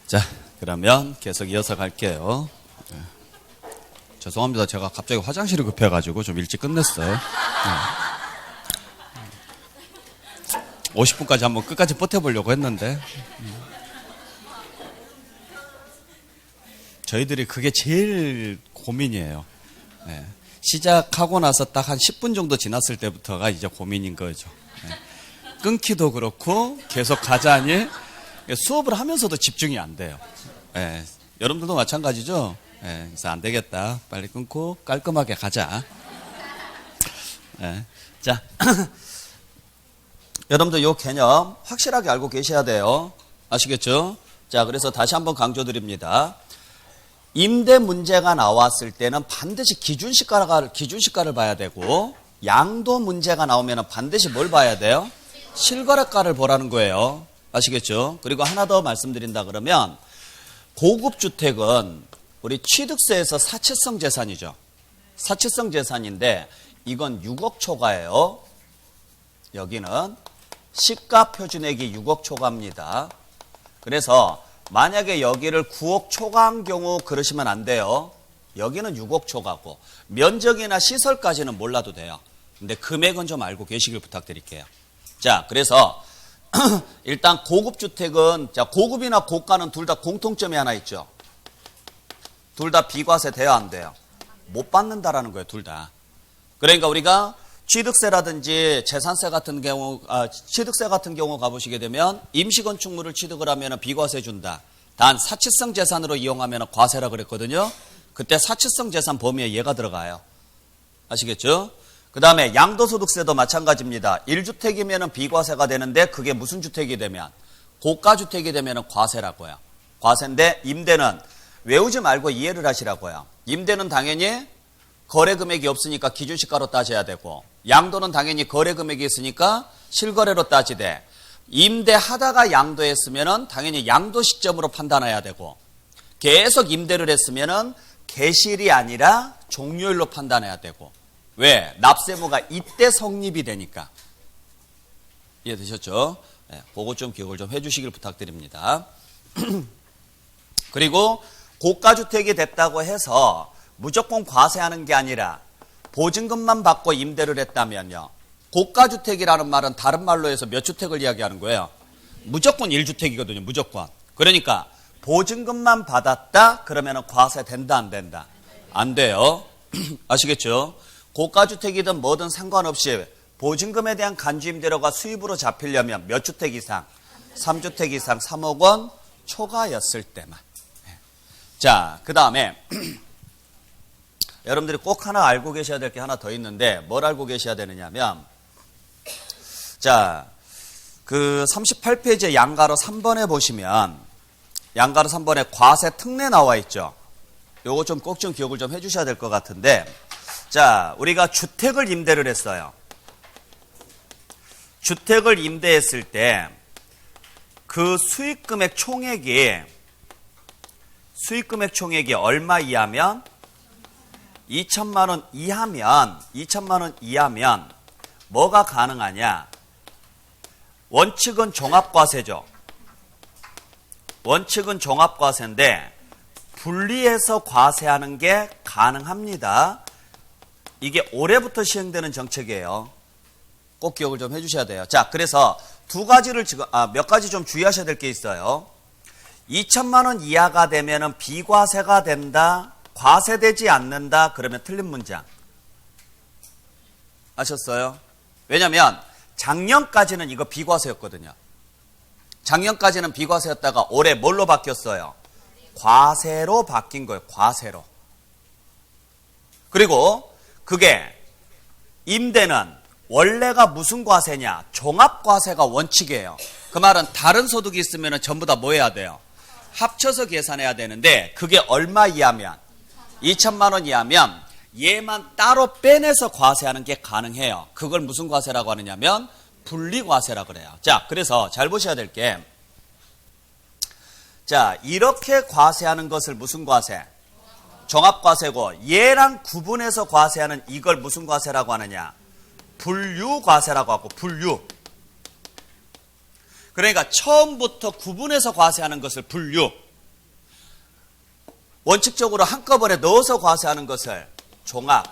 자, 그러면 계속 이어서 갈게요. 죄송합니다. 제가 갑자기 화장실이 급해가지고 좀 일찍 끝냈어요. 50분까지 한번 끝까지 버텨보려고 했는데 저희들이 그게 제일 고민이에요. 네. 시작하고 나서 딱 한 10분 정도 지났을 때부터가 이제 고민인 거죠. 네. 끊기도 그렇고 계속 가자니 수업을 하면서도 집중이 안 돼요. 네. 여러분들도 마찬가지죠? 네. 그래서 안 되겠다. 빨리 끊고 깔끔하게 가자. 네. 자, 여러분들 이 개념 확실하게 알고 계셔야 돼요. 아시겠죠? 자, 그래서 다시 한번 강조드립니다. 임대 문제가 나왔을 때는 반드시 기준시가를 봐야 되고, 양도 문제가 나오면 반드시 뭘 봐야 돼요? 실거래가를 보라는 거예요. 아시겠죠? 그리고 하나 더 말씀드린다 그러면, 고급 주택은 우리 취득세에서 사채성 재산이죠. 사채성 재산인데, 이건 6억 초과예요. 여기는 시가 표준액이 6억 초과입니다. 그래서 만약에 여기를 9억 초과한 경우 그러시면 안 돼요. 여기는 6억 초과고 면적이나 시설까지는 몰라도 돼요. 근데 금액은 좀 알고 계시길 부탁드릴게요. 자, 그래서 일단 고급주택은, 자, 고급이나 고가는 둘 다 공통점이 하나 있죠. 둘 다 비과세 돼요, 안 돼요? 못 받는다라는 거예요, 둘 다. 그러니까 우리가 취득세라든지 재산세 같은 경우, 취득세 같은 경우 가보시게 되면 임시건축물을 취득을 하면 비과세 준다. 단 사치성 재산으로 이용하면 과세라 그랬거든요. 그때 사치성 재산 범위에 얘가 들어가요. 아시겠죠? 그 다음에 양도소득세도 마찬가지입니다. 1주택이면 비과세가 되는데 그게 무슨 주택이 되면? 고가주택이 되면 과세라고요. 과세인데 임대는 외우지 말고 이해를 하시라고요. 임대는 당연히 거래 금액이 없으니까 기준시가로 따져야 되고, 양도는 당연히 거래 금액이 있으니까 실거래로 따지되, 임대하다가 양도했으면은 당연히 양도 시점으로 판단해야 되고, 계속 임대를 했으면은 개실이 아니라 종료일로 판단해야 되고. 왜? 납세무가 이때 성립이 되니까. 이해되셨죠? 네, 그거 좀 기억을 좀 해주시길 부탁드립니다. 그리고 고가주택이 됐다고 해서 무조건 과세하는 게 아니라 보증금만 받고 임대를 했다면요. 고가주택이라는 말은 다른 말로 해서 몇 주택을 이야기하는 거예요? 무조건 1주택이거든요. 무조건. 그러니까 보증금만 받았다 그러면 과세 된다 안 된다? 안 돼요. 아시겠죠? 고가주택이든 뭐든 상관없이 보증금에 대한 간주임대료가 수입으로 잡히려면 몇 주택 이상? 3주택 이상 3억 원 초과였을 때만. 자, 그 다음에 여러분들이 꼭 하나 알고 계셔야 될 게 하나 더 있는데 뭘 알고 계셔야 되느냐면, 자, 그 38페이지 양가로 3번에 보시면 양가로 3번에 과세 특례 나와 있죠. 요거 좀 꼭 좀 기억을 좀 해주셔야 될 것 같은데, 자, 우리가 주택을 임대를 했어요. 주택을 임대했을 때 그 수익금액 총액이 얼마 이하면 2천만 원 이하면 뭐가 가능하냐? 원칙은 종합과세죠. 원칙은 종합과세인데 분리해서 과세하는 게 가능합니다. 이게 올해부터 시행되는 정책이에요. 꼭 기억을 좀 해주셔야 돼요. 자, 그래서 몇 가지 좀 주의하셔야 될 게 있어요. 2천만 원 이하가 되면은 비과세가 된다. 과세되지 않는다. 그러면 틀린 문장. 아셨어요? 왜냐면 작년까지는 이거 비과세였거든요. 작년까지는 비과세였다가 올해 뭘로 바뀌었어요? 과세로 바뀐 거예요. 과세로. 그리고 그게 임대는 원래가 무슨 과세냐? 종합과세가 원칙이에요. 그 말은 다른 소득이 있으면 전부 다 뭐 해야 돼요? 합쳐서 계산해야 되는데 그게 얼마 이하면? 2천만 원 이하면 얘만 따로 빼내서 과세하는 게 가능해요. 그걸 무슨 과세라고 하느냐면 분리과세라고 그래요. 자, 그래서 잘 보셔야 될 게, 자, 이렇게 과세하는 것을 무슨 과세? 종합과세고, 얘랑 구분해서 과세하는 이걸 무슨 과세라고 하느냐? 분류과세라고 하고, 분류. 그러니까 처음부터 구분해서 과세하는 것을 분류. 원칙적으로 한꺼번에 넣어서 과세하는 것을 종합.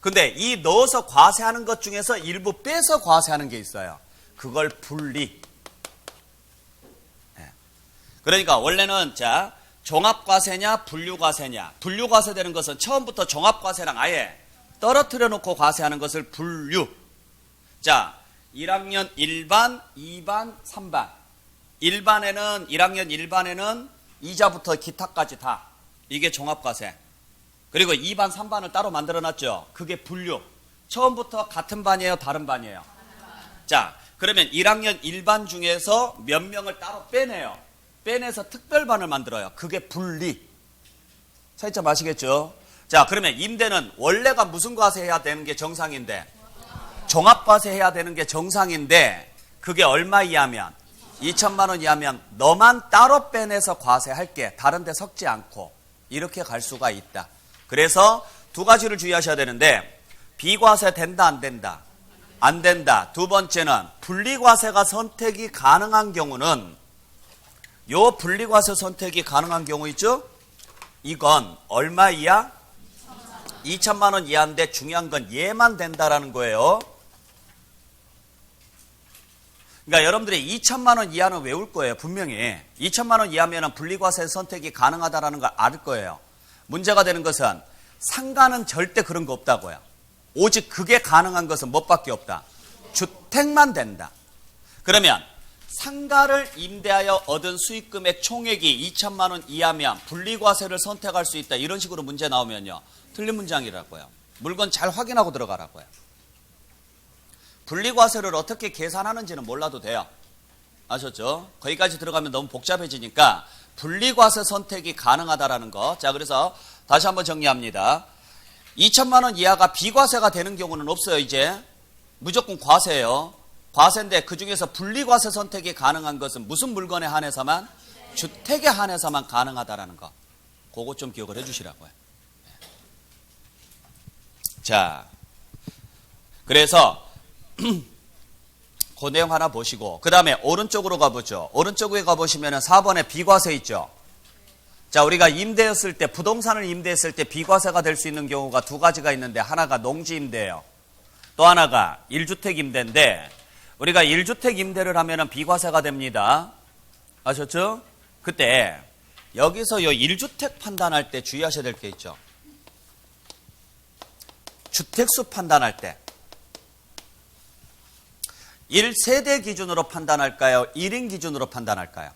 근데 이 넣어서 과세하는 것 중에서 일부 빼서 과세하는 게 있어요. 그걸 분리. 그러니까 원래는 자 종합과세냐 분류과세냐. 분류과세되는 것은 처음부터 종합과세랑 아예 떨어뜨려 놓고 과세하는 것을 분류. 자 1학년 1반, 2반, 3반. 1학년 1반에는 이자부터 기타까지 다. 이게 종합과세. 그리고 2반, 3반을 따로 만들어놨죠. 그게 분류. 처음부터 같은 반이에요? 다른 반이에요? 자, 그러면 1학년 1반 중에서 몇 명을 따로 빼내요. 빼내서 특별반을 만들어요. 그게 분리. 차이점 아시겠죠? 자, 그러면 임대는 원래가 무슨 과세 해야 되는 게 정상인데? 종합과세 해야 되는 게 정상인데 그게 얼마 이하면? 2천만 원 이하면 너만 따로 빼내서 과세할게. 다른 데 섞지 않고. 이렇게 갈 수가 있다. 그래서 두 가지를 주의하셔야 되는데 비과세 된다 안 된다? 안 된다. 두 번째는 분리과세가 선택이 가능한 경우는 요 분리과세 선택이 가능한 경우 있죠? 이건 얼마 이하? 2천만 원 이하인데 중요한 건 얘만 된다라는 거예요. 그러니까 여러분들이 2천만 원 이하는 외울 거예요. 분명히. 2천만 원 이하면 분리과세 선택이 가능하다라는 걸 알 거예요. 문제가 되는 것은 상가는 절대 그런 거 없다고요. 오직 그게 가능한 것은 뭐밖에 없다. 주택만 된다. 그러면 상가를 임대하여 얻은 수익금액 총액이 2천만 원 이하면 분리과세를 선택할 수 있다. 이런 식으로 문제 나오면요. 틀린 문장이라고요. 물건 잘 확인하고 들어가라고요. 분리과세를 어떻게 계산하는지는 몰라도 돼요. 아셨죠? 거기까지 들어가면 너무 복잡해지니까 분리과세 선택이 가능하다라는 거. 자, 그래서 다시 한번 정리합니다. 2천만 원 이하가 비과세가 되는 경우는 없어요. 이제 무조건 과세예요. 과세인데 그중에서 분리과세 선택이 가능한 것은 무슨 물건에 한해서만? 주택에 한해서만 가능하다라는 거. 그거 좀 기억을 해 주시라고요. 자, 그래서 그 내용 하나 보시고 그 다음에 오른쪽으로 가보죠. 오른쪽에 가보시면 4번에 비과세 있죠. 자, 우리가 임대했을 때 부동산을 임대했을 때 비과세가 될 수 있는 경우가 두 가지가 있는데 하나가 농지 임대예요. 또 하나가 1주택 임대인데 우리가 1주택 임대를 하면 비과세가 됩니다. 아셨죠? 그때 여기서 요 1주택 판단할 때 주의하셔야 될 게 있죠. 주택수 판단할 때 1세대 기준으로 판단할까요? 1인 기준으로 판단할까요?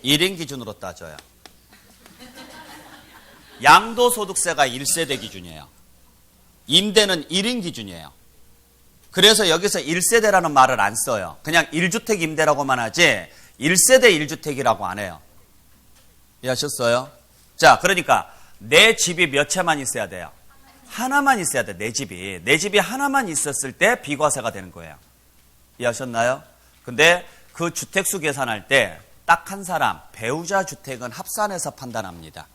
1인 기준으로 따져요. 양도소득세가 1세대 기준이에요. 임대는 1인 기준이에요. 그래서 여기서 1세대라는 말을 안 써요. 그냥 1주택 임대라고만 하지 1세대 1주택이라고 안 해요. 이해하셨어요? 자, 그러니까 내 집이 몇 채만 있어야 돼요? 하나만 있어야 돼. 내 집이. 내 집이 하나만 있었을 때 비과세가 되는 거예요. 이해하셨나요? 근데 그 주택수 계산할 때 딱 한 사람, 배우자 주택은 합산해서 판단합니다.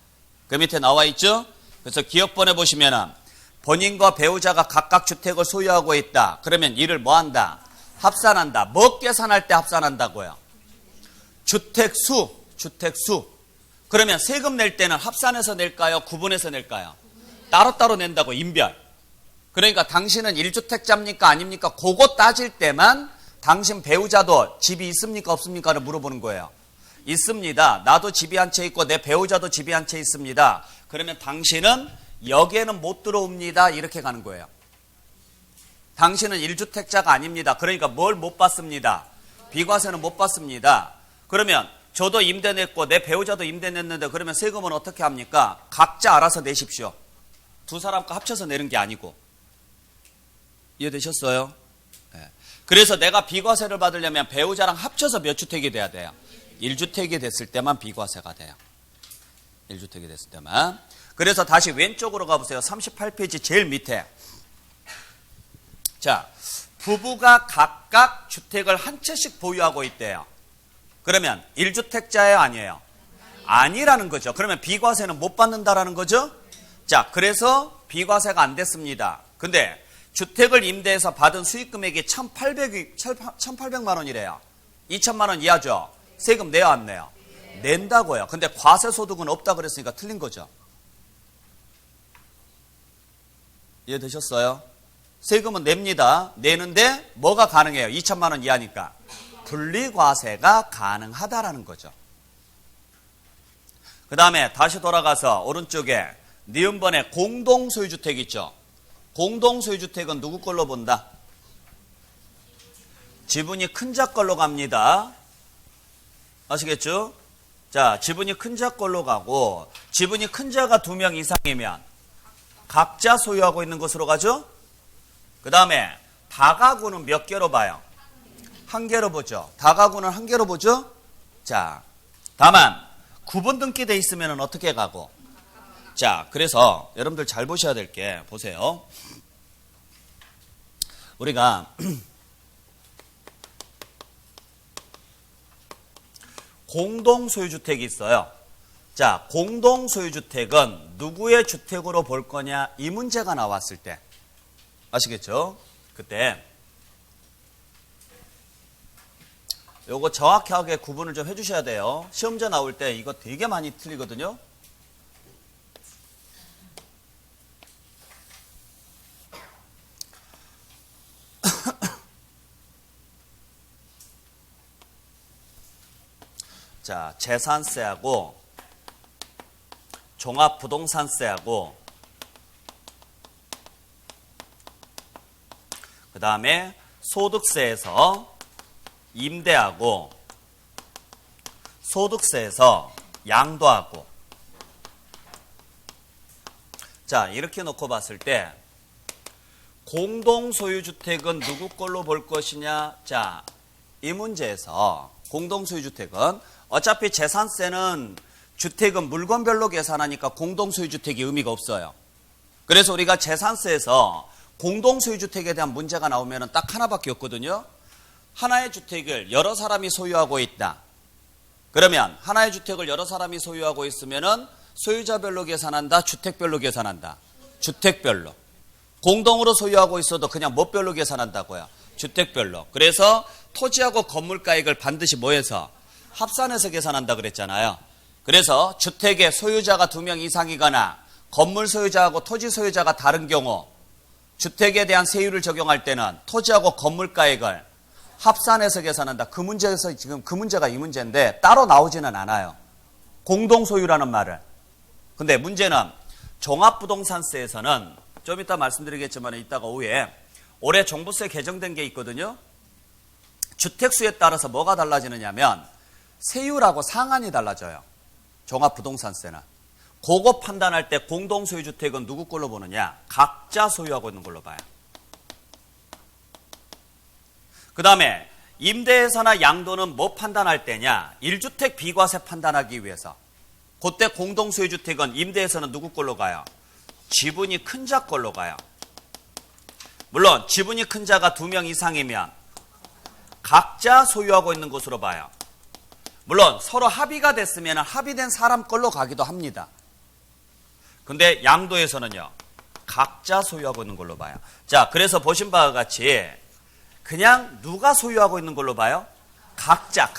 그 밑에 나와 있죠? 그래서 기업번에 보시면은 본인과 배우자가 각각 주택을 소유하고 있다. 그러면 이를 뭐 한다? 합산한다. 뭐 계산할 때 합산한다고요? 주택수. 그러면 세금 낼 때는 합산해서 낼까요? 구분해서 낼까요? 따로따로 낸다고, 인별. 그러니까 당신은 1주택자입니까? 아닙니까? 그거 따질 때만 당신 배우자도 집이 있습니까? 없습니까?를 물어보는 거예요. 있습니다. 나도 집이 한 채 있고 내 배우자도 집이 한 채 있습니다. 그러면 당신은 여기에는 못 들어옵니다. 이렇게 가는 거예요. 당신은 1주택자가 아닙니다. 그러니까 뭘 못 받습니다. 비과세는 못 받습니다. 그러면 저도 임대 냈고 내 배우자도 임대 냈는데 그러면 세금은 어떻게 합니까? 각자 알아서 내십시오. 두 사람 거 합쳐서 내는 게 아니고. 이해되셨어요? 네. 그래서 내가 비과세를 받으려면 배우자랑 합쳐서 몇 주택이 돼야 돼요? 1주택이 됐을 때만 비과세가 돼요. 1주택이 됐을 때만. 그래서 다시 왼쪽으로 가보세요. 38페이지 제일 밑에. 자, 부부가 각각 주택을 한 채씩 보유하고 있대요. 그러면 1주택자예요? 아니에요? 아니라는 거죠. 그러면 비과세는 못 받는다라는 거죠? 자, 그래서 비과세가 안 됐습니다. 근데 주택을 임대해서 받은 수익금액이 1,800만 원이래요. 2천만 원 이하죠? 세금 내요, 안 내요? 낸다고요. 근데 과세소득은 없다 그랬으니까 틀린 거죠. 이해되셨어요? 세금은 냅니다. 내는데 뭐가 가능해요? 2천만 원 이하니까. 분리과세가 가능하다라는 거죠. 그 다음에 다시 돌아가서 오른쪽에 니은번에 공동소유주택 있죠. 공동소유주택은 누구 걸로 본다? 지분이 큰 자 걸로 갑니다. 아시겠죠? 자, 지분이 큰 자 걸로 가고 지분이 큰 자가 2명 이상이면 각자 소유하고 있는 것으로 가죠. 그 다음에 다가구는 몇 개로 봐요? 한 개로 보죠. 다가구는 한 개로 보죠. 자, 다만 구분 등기돼 있으면 어떻게 가고? 자, 그래서 여러분들 잘 보셔야 될 게 보세요. 우리가 공동소유주택이 있어요. 자, 공동소유주택은 누구의 주택으로 볼 거냐 이 문제가 나왔을 때 아시겠죠? 그때 요거 정확하게 구분을 좀 해주셔야 돼요. 시험제 나올 때 이거 되게 많이 틀리거든요. 자, 재산세하고 종합부동산세하고 그 다음에 소득세에서 임대하고 소득세에서 양도하고 자, 이렇게 놓고 봤을 때 공동소유주택은 누구 걸로 볼 것이냐. 자, 이 문제에서 공동소유주택은 어차피 재산세는 주택은 물건별로 계산하니까 공동소유주택이 의미가 없어요. 그래서 우리가 재산세에서 공동소유주택에 대한 문제가 나오면 딱 하나밖에 없거든요. 하나의 주택을 여러 사람이 소유하고 있다. 그러면 하나의 주택을 여러 사람이 소유하고 있으면 소유자별로 계산한다. 주택별로 계산한다. 주택별로. 공동으로 소유하고 있어도 그냥 뭐별로 계산한다고요? 주택별로. 그래서 토지하고 건물가액을 반드시 뭐해서? 합산해서 계산한다 그랬잖아요. 그래서 주택의 소유자가 2명 이상이거나 건물 소유자하고 토지 소유자가 다른 경우 주택에 대한 세율을 적용할 때는 토지하고 건물가액을 합산해서 계산한다. 그 문제에서 지금 그 문제가 이 문제인데 따로 나오지는 않아요. 공동소유라는 말을. 근데 문제는 종합부동산세에서는 좀 이따 말씀드리겠지만 이따가 오후에 올해 종부세 개정된 게 있거든요. 주택수에 따라서 뭐가 달라지느냐면 세율하고 상한이 달라져요. 종합부동산세는. 그거 판단할 때 공동소유주택은 누구 걸로 보느냐? 각자 소유하고 있는 걸로 봐요. 그 다음에 임대에서나 양도는 뭐 판단할 때냐? 1주택 비과세 판단하기 위해서. 그때 공동소유주택은 임대에서는 누구 걸로 가요? 지분이 큰 자 걸로 가요. 물론 지분이 큰 자가 2명 이상이면 각자 소유하고 있는 것으로 봐요. 물론 서로 합의가 됐으면 합의된 사람 걸로 가기도 합니다. 근데 양도에서는요. 각자 소유하고 있는 걸로 봐요. 자, 그래서 보신 바와 같이 그냥 누가 소유하고 있는 걸로 봐요? 각자.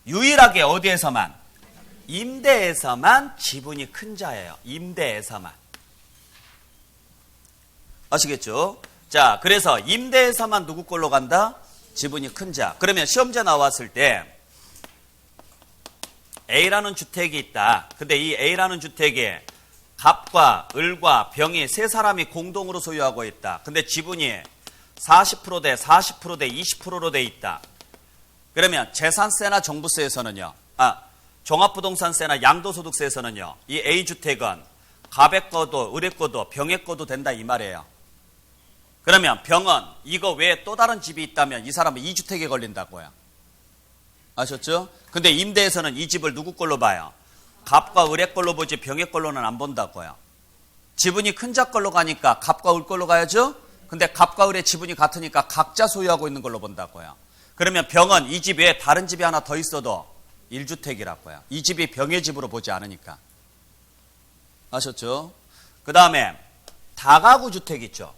유일하게 어디에서만? 임대에서만 지분이 큰 자예요. 임대에서만. 아시겠죠? 자, 그래서 임대에서만 누구 걸로 간다? 지분이 큰 자. 그러면 시험제 나왔을 때 A라는 주택이 있다. 근데 이 A라는 주택에 갑과 을과 병이 세 사람이 공동으로 소유하고 있다. 근데 지분이 40% 대 40% 대 20%로 돼 있다. 그러면 재산세나 종부세에서는요. 종합부동산세나 양도소득세에서는요. 이 A주택은 갑의 거도 을의 거도 병의 거도 된다 이 말이에요. 그러면 병은 이거 외에 또 다른 집이 있다면 이 사람은 2주택에 걸린다고요. 아셨죠? 근데 임대에서는 이 집을 누구 걸로 봐요? 갑과 을의 걸로 보지 병의 걸로는 안 본다고요. 지분이 큰 자 걸로 가니까 갑과 을 걸로 가야죠? 근데 갑과 을의 지분이 같으니까 각자 소유하고 있는 걸로 본다고요. 그러면 병은 이 집 외에 다른 집이 하나 더 있어도 1주택이라고요. 이 집이 병의 집으로 보지 않으니까. 아셨죠? 그 다음에 다가구 주택 있죠.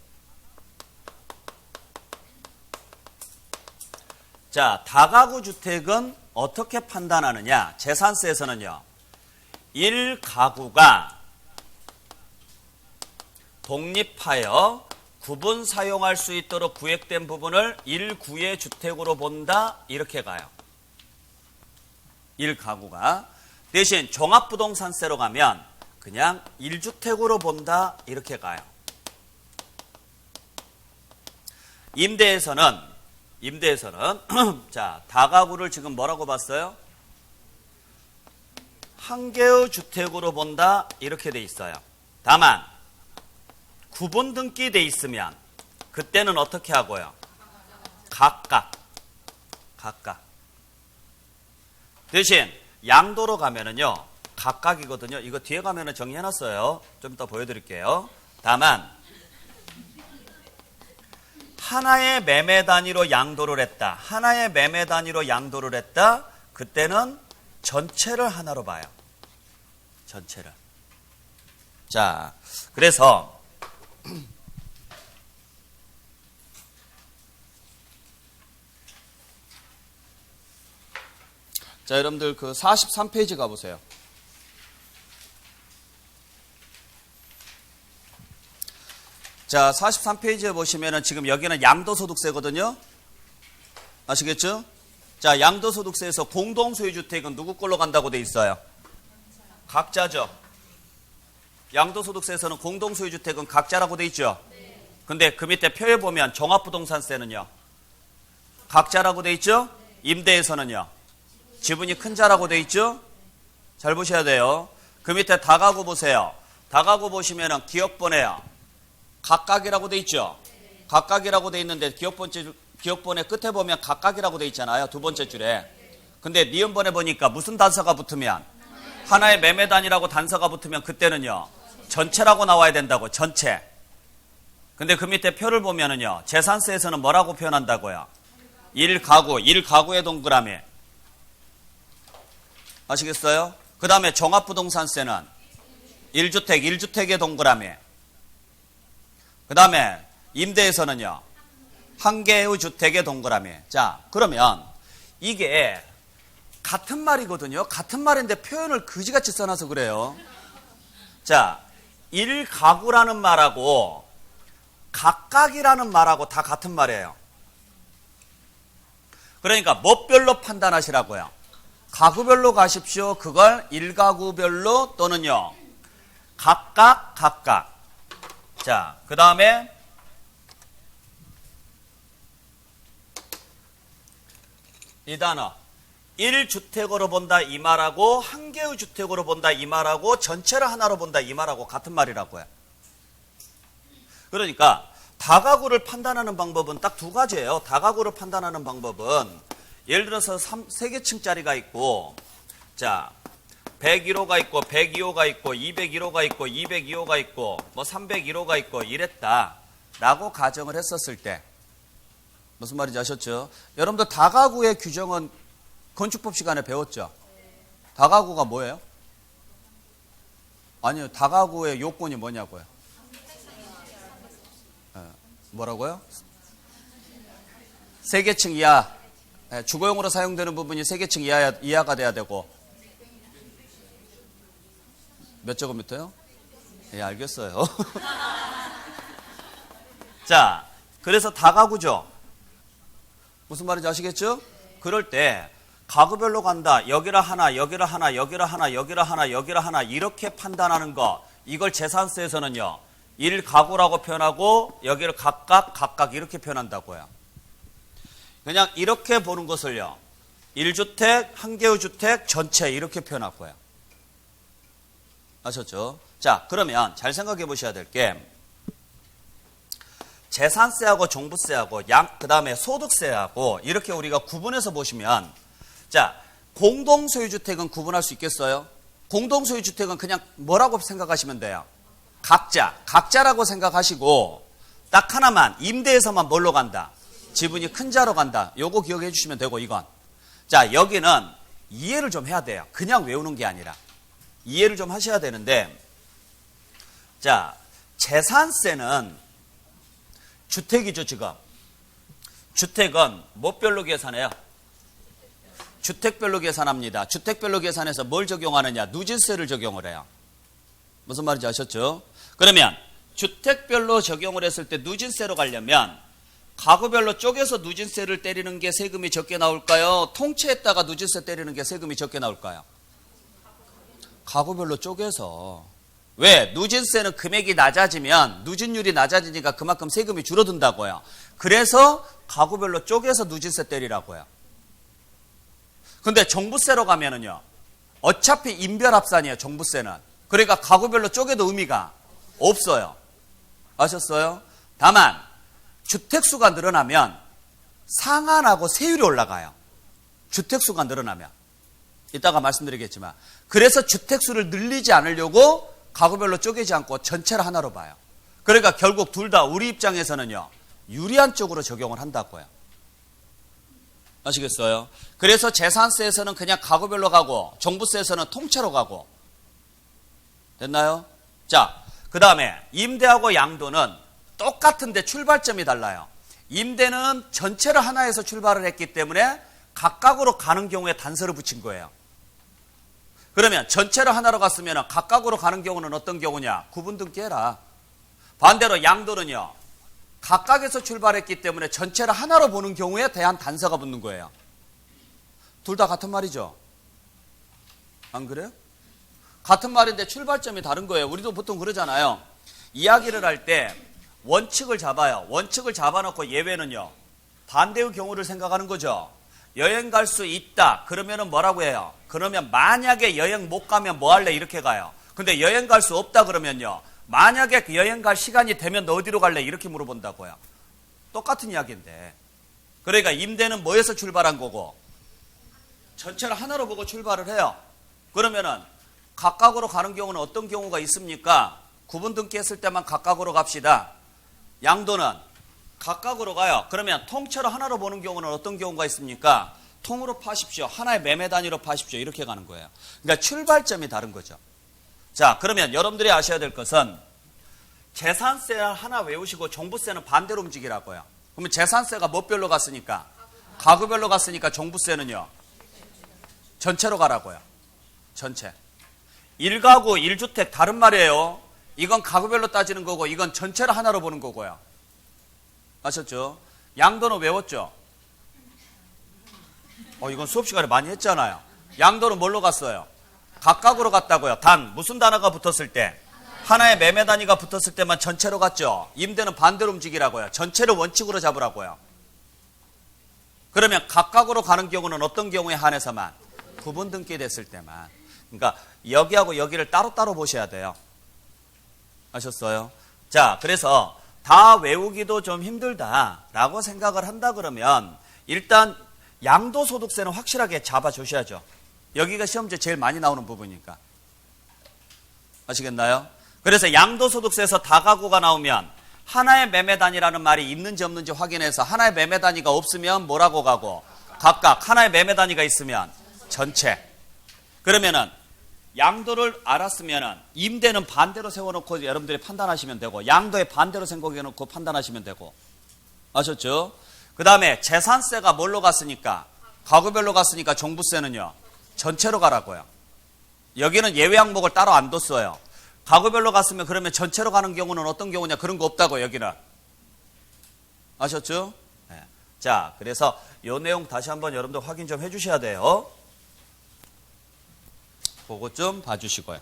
자, 다가구 주택은 어떻게 판단하느냐? 재산세에서는요. 1가구가 독립하여 구분 사용할 수 있도록 구획된 부분을 1구의 주택으로 본다. 이렇게 가요. 1가구가. 대신 종합부동산세로 가면 그냥 1주택으로 본다. 이렇게 가요. 임대에서는 자, 다가구를 지금 뭐라고 봤어요? 한 개의 주택으로 본다. 이렇게 돼 있어요. 다만 구분 등기돼 있으면 그때는 어떻게 하고요? 각각. 대신 양도로 가면은요. 각각이거든요. 이거 뒤에 가면은 정리해놨어요. 좀 이따 보여드릴게요. 다만 하나의 매매 단위로 양도를 했다. 그때는 전체를 하나로 봐요. 전체를. 자, 그래서 자, 여러분들 그 43페이지 가보세요. 자, 43페이지에 보시면은 지금 여기는 양도소득세거든요. 아시겠죠? 자, 양도소득세에서 공동소유주택은 누구 걸로 간다고 돼 있어요? 각자죠. 양도소득세에서는 공동소유주택은 각자라고 돼 있죠. 근데 그 밑에 표에 보면 종합부동산세는요. 각자라고 돼 있죠. 임대에서는요. 지분이 큰 자라고 돼 있죠. 잘 보셔야 돼요. 그 밑에 다가구 보세요. 다가구 보시면은 기업번에요. 각각이라고 돼 있죠. 각각이라고 돼 있는데 기업번의 끝에 보면 각각이라고 돼 있잖아요. 두 번째 줄에. 근데 니은번에 보니까 무슨 단서가 붙으면 하나의 매매 단위라고 단서가 붙으면 그때는요. 전체라고 나와야 된다고. 전체. 근데 그 밑에 표를 보면은요. 재산세에서는 뭐라고 표현한다고요? 1가구의 동그라미. 아시겠어요? 그 다음에 종합부동산세는 1주택의 동그라미. 그 다음에 임대에서는요. 한 개의 주택의 동그라미. 자, 그러면 이게 같은 말이거든요. 같은 말인데 표현을 그지같이 써놔서 그래요. 자, 1가구라는 말하고 각각이라는 말하고 다 같은 말이에요. 그러니까 뭐별로 판단하시라고요? 가구별로 가십시오. 그걸 1가구별로 또는요. 각각. 자, 그 다음에 이 단어 1주택으로 본다 이 말하고 한 개의 주택으로 본다 이 말하고 전체를 하나로 본다 이 말하고 같은 말이라고요. 그러니까 다가구를 판단하는 방법은 딱 두 가지예요. 다가구를 판단하는 방법은 예를 들어서 3개층짜리가 있고 자 101호가 있고 102호가 있고 201호가 있고 202호가 있고 뭐 301호가 있고 이랬다라고 가정을 했었을 때 무슨 말인지 아셨죠? 여러분들 다가구의 규정은 건축법 시간에 배웠죠? 다가구가 뭐예요? 아니요. 다가구의 요건이 뭐냐고요? 뭐라고요? 3개층 이하. 주거용으로 사용되는 부분이 3개층 이하가 돼야 되고 몇 제곱미터요? 예, 알겠어요. 자, 그래서 다가구죠. 무슨 말인지 아시겠죠? 그럴 때 가구별로 간다. 여기라 하나, 여기라 하나, 여기라 하나, 여기라 하나, 여기라 하나 이렇게 판단하는 거. 이걸 재산세에서는요. 1가구라고 표현하고 여기를 각각 이렇게 표현한다고요. 그냥 이렇게 보는 것을요. 1주택, 한 개의 주택, 전체 이렇게 표현할 거예요. 아셨죠? 자, 그러면 잘 생각해 보셔야 될 게 재산세하고 종부세하고 그 다음에 소득세하고 이렇게 우리가 구분해서 보시면 자, 공동소유주택은 구분할 수 있겠어요? 공동소유주택은 그냥 뭐라고 생각하시면 돼요? 각자라고 생각하시고 딱 하나만 임대에서만 뭘로 간다? 지분이 큰 자로 간다. 요거 기억해 주시면 되고 이건 자, 여기는 이해를 좀 해야 돼요. 그냥 외우는 게 아니라 이해를 좀 하셔야 되는데 자, 재산세는 주택이죠. 지금 주택은 뭐별로 계산해요? 주택별로 계산합니다. 주택별로 계산해서 뭘 적용하느냐? 누진세를 적용을 해요. 무슨 말인지 아셨죠? 그러면 주택별로 적용을 했을 때 누진세로 가려면 가구별로 쪼개서 누진세를 때리는 게 세금이 적게 나올까요? 통째에다가 누진세 때리는 게 세금이 적게 나올까요? 가구별로 쪼개서. 왜? 누진세는 금액이 낮아지면 누진율이 낮아지니까 그만큼 세금이 줄어든다고요. 그래서 가구별로 쪼개서 누진세 때리라고요. 근데 종부세로 가면은요, 어차피 인별합산이에요, 종부세는. 그러니까 가구별로 쪼개도 의미가 없어요. 아셨어요? 다만 주택수가 늘어나면 상한하고 세율이 올라가요. 주택수가 늘어나면. 이따가 말씀드리겠지만. 그래서 주택수를 늘리지 않으려고 가구별로 쪼개지 않고 전체를 하나로 봐요. 그러니까 결국 둘 다 우리 입장에서는요, 유리한 쪽으로 적용을 한다고요. 아시겠어요? 그래서 재산세에서는 그냥 가구별로 가고 종부세에서는 통째로 가고. 됐나요? 자, 그 다음에 임대하고 양도는 똑같은데 출발점이 달라요. 임대는 전체를 하나에서 출발을 했기 때문에 각각으로 가는 경우에 단서를 붙인 거예요. 그러면 전체를 하나로 갔으면 각각으로 가는 경우는 어떤 경우냐? 구분등기해라. 반대로 양도는요, 각각에서 출발했기 때문에 전체를 하나로 보는 경우에 대한 단서가 붙는 거예요. 둘 다 같은 말이죠? 안 그래요? 같은 말인데 출발점이 다른 거예요. 우리도 보통 그러잖아요. 이야기를 할 때 원칙을 잡아요. 원칙을 잡아놓고 예외는요, 반대의 경우를 생각하는 거죠. 여행 갈 수 있다. 그러면은 뭐라고 해요? 그러면 만약에 여행 못 가면 뭐 할래? 이렇게 가요. 근데 여행 갈 수 없다 그러면요, 만약에 여행 갈 시간이 되면 너 어디로 갈래? 이렇게 물어본다고요. 똑같은 이야기인데. 그러니까 임대는 뭐에서 출발한 거고 전체를 하나로 보고 출발을 해요. 그러면은 각각으로 가는 경우는 어떤 경우가 있습니까? 구분 등기했을 때만 각각으로 갑시다. 양도는 각각으로 가요. 그러면 통째로 하나로 보는 경우는 어떤 경우가 있습니까? 통으로 파십시오. 하나의 매매 단위로 파십시오. 이렇게 가는 거예요. 그러니까 출발점이 다른 거죠. 자, 그러면 여러분들이 아셔야 될 것은 재산세를 하나 외우시고 종부세는 반대로 움직이라고요. 그러면 재산세가 뭐 별로 갔으니까? 가구별로 갔으니까 종부세는요, 전체로 가라고요. 전체. 1가구 1주택 다른 말이에요. 이건 가구별로 따지는 거고 이건 전체를 하나로 보는 거고요. 아셨죠? 양도는 외웠죠? 이건 수업 시간에 많이 했잖아요. 양도는 뭘로 갔어요? 각각으로 갔다고요. 단 무슨 단어가 붙었을 때? 하나의 매매 단위가 붙었을 때만 전체로 갔죠. 임대는 반대로 움직이라고요. 전체를 원칙으로 잡으라고요. 그러면 각각으로 가는 경우는 어떤 경우에 한해서만? 구분 등기됐을 때만. 그러니까 여기하고 여기를 따로따로 보셔야 돼요. 아셨어요? 자, 그래서 다 외우기도 좀 힘들다라고 생각을 한다 그러면 일단 양도소득세는 확실하게 잡아주셔야죠. 여기가 시험지에 제일 많이 나오는 부분이니까. 아시겠나요? 그래서 양도소득세에서 다가구가 나오면 하나의 매매 단위라는 말이 있는지 없는지 확인해서 하나의 매매 단위가 없으면 뭐라고 가고 각각 하나의 매매 단위가 있으면 전체. 그러면은 양도를 알았으면은 임대는 반대로 세워놓고 여러분들이 판단하시면 되고 양도에 반대로 생각해놓고 판단하시면 되고. 아셨죠? 그 다음에 재산세가 뭘로 갔으니까? 가구별로 갔으니까 종부세는요, 전체로 가라고요. 여기는 예외 항목을 따로 안 뒀어요. 가구별로 갔으면 그러면 전체로 가는 경우는 어떤 경우냐? 그런 거 없다고 여기는. 아셨죠? 네. 자, 그래서 이 내용 다시 한번 여러분들 확인 좀 해주셔야 돼요. 그거 좀 봐주시고요.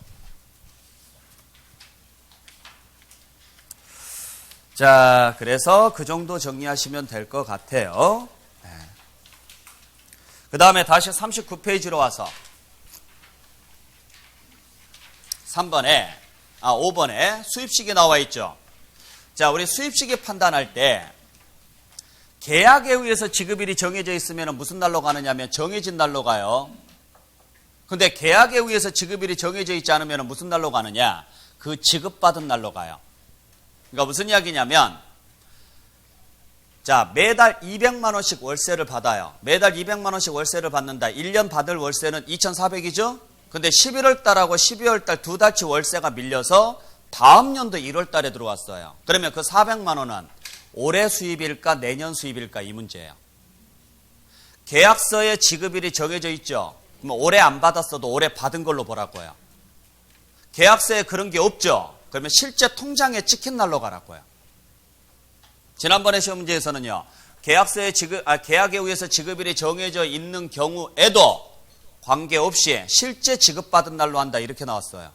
자, 그래서 그 정도 정리하시면 될 것 같아요. 네. 그 다음에 다시 39페이지로 와서 5번에 수입식이 나와 있죠. 자, 우리 수입식이 판단할 때 계약에 의해서 지급일이 정해져 있으면 무슨 날로 가느냐 하면 정해진 날로 가요. 근데 계약에 의해서 지급일이 정해져 있지 않으면 무슨 날로 가느냐? 그 지급받은 날로 가요. 그러니까 무슨 이야기냐면, 자, 매달 200만 원씩 월세를 받아요. 매달 200만 원씩 월세를 받는다. 1년 받을 월세는 2,400이죠? 근데 11월 달하고 12월 달 두 달치 월세가 밀려서 다음 년도 1월 달에 들어왔어요. 그러면 그 400만 원은 올해 수입일까 내년 수입일까 이 문제예요. 계약서에 지급일이 정해져 있죠. 그러면 올해 안 받았어도 올해 받은 걸로 보라고요. 계약서에 그런 게 없죠. 그러면 실제 통장에 찍힌 날로 가라고요. 지난번에 시험 문제에서는요. 계약에 의해서 지급일이 정해져 있는 경우에도 관계없이 실제 지급받은 날로 한다 이렇게 나왔어요.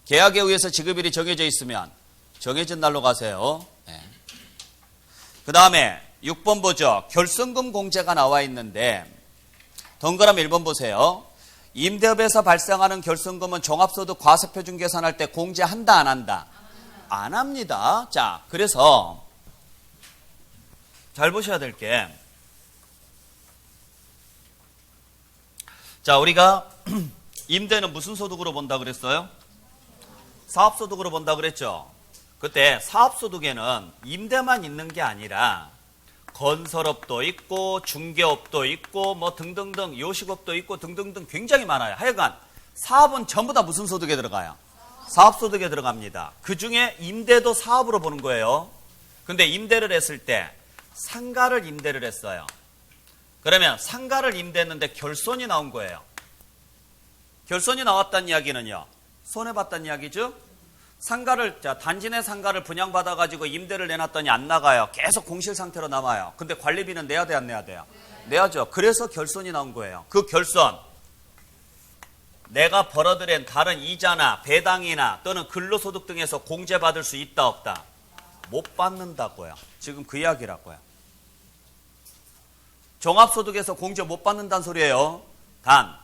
계약에 의해서 지급일이 정해져 있으면 정해진 날로 가세요. 네. 그 다음에 6번 보죠. 결손금 공제가 나와 있는데 동그라미 1번 보세요. 임대업에서 발생하는 결손금은 종합소득 과세표준 계산할 때 공제한다 안 한다? 안 합니다. 자, 그래서 잘 보셔야 될 게, 자, 우리가 임대는 무슨 소득으로 본다 그랬어요? 사업소득으로 본다 그랬죠. 그때 사업소득에는 임대만 있는 게 아니라 건설업도 있고 중개업도 있고 뭐 등등등 요식업도 있고 등등등 굉장히 많아요. 하여간 사업은 전부 다 무슨 소득에 들어가요? 사업소득에 들어갑니다. 그중에 임대도 사업으로 보는 거예요. 근데 임대를 했을 때 상가를 임대를 했어요. 그러면 상가를 임대했는데 결손이 나온 거예요. 결손이 나왔다는 이야기는요. 손해봤다는 이야기죠. 단지 내 상가를 분양받아가지고 임대를 내놨더니 안 나가요. 계속 공실 상태로 남아요. 근데 관리비는 내야 돼, 안 내야 돼요? 내야죠. 그래서 결손이 나온 거예요. 그 결손, 내가 벌어들인 다른 이자나 배당이나 또는 근로소득 등에서 공제받을 수 있다, 없다? 못 받는다고요. 지금 그 이야기라고요. 종합소득에서 공제 못 받는다는 소리예요. 단,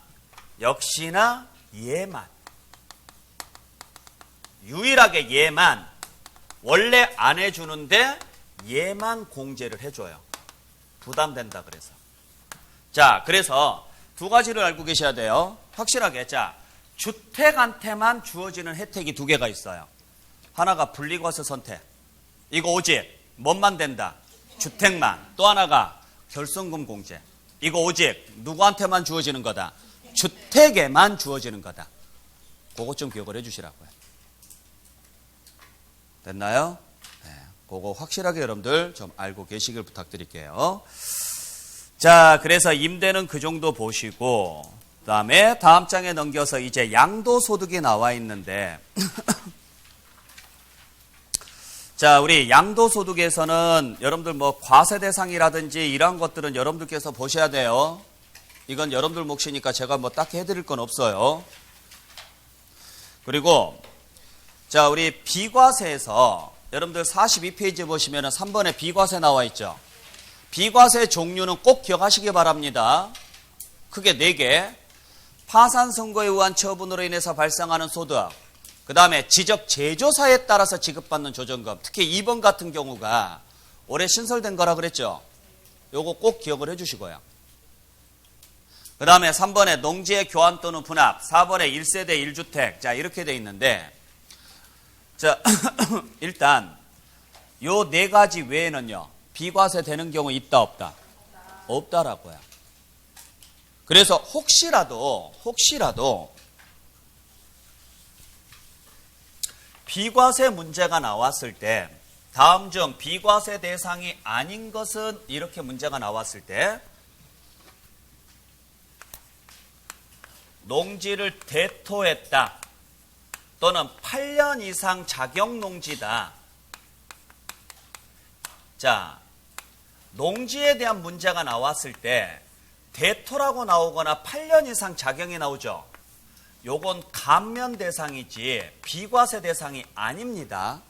역시나 얘만. 유일하게 얘만 원래 안 해주는데 얘만 공제를 해줘요. 부담된다 그래서. 자, 그래서 두 가지를 알고 계셔야 돼요. 확실하게. 자, 주택한테만 주어지는 혜택이 두 개가 있어요. 하나가 분리과세 선택. 이거 오직 뭔만 된다? 주택만. 또 하나가 결손금 공제. 이거 오직 누구한테만 주어지는 거다? 주택에만 주어지는 거다. 그거 좀 기억을 해 주시라고요. 됐나요? 네, 그거 확실하게 여러분들 좀 알고 계시길 부탁드릴게요. 자, 그래서 임대는 그 정도 보시고, 그 다음에 다음 장에 넘겨서 이제 양도소득이 나와 있는데, 자, 우리 양도소득에서는 여러분들 뭐 과세 대상이라든지 이런 것들은 여러분들께서 보셔야 돼요. 이건 여러분들 몫이니까 제가 뭐 딱히 해드릴 건 없어요. 그리고 자, 우리 비과세에서 여러분들 42페이지 보시면 3번에 비과세 나와 있죠. 비과세 종류는 꼭 기억하시기 바랍니다. 크게 4개. 파산 선고에 의한 처분으로 인해서 발생하는 소득, 그 다음에 지적 제조사에 따라서 지급받는 조정금, 특히 2번 같은 경우가 올해 신설된 거라 그랬죠. 요거 꼭 기억을 해주시고요. 그 다음에 3번에 농지의 교환 또는 분합, 4번에 1세대 1주택. 자, 이렇게 돼 있는데, 자, 일단 요 4가지 외에는요, 비과세 되는 경우 있다, 없다? 없다라고요. 그래서 혹시라도 비과세 문제가 나왔을 때, 다음 중 비과세 대상이 아닌 것은 이렇게 문제가 나왔을 때, 농지를 대토했다 또는 8년 이상 자격 농지다. 자, 농지에 대한 문제가 나왔을 때 대토라고 나오거나 8년 이상 자격이 나오죠. 요건 감면 대상이지 비과세 대상이 아닙니다.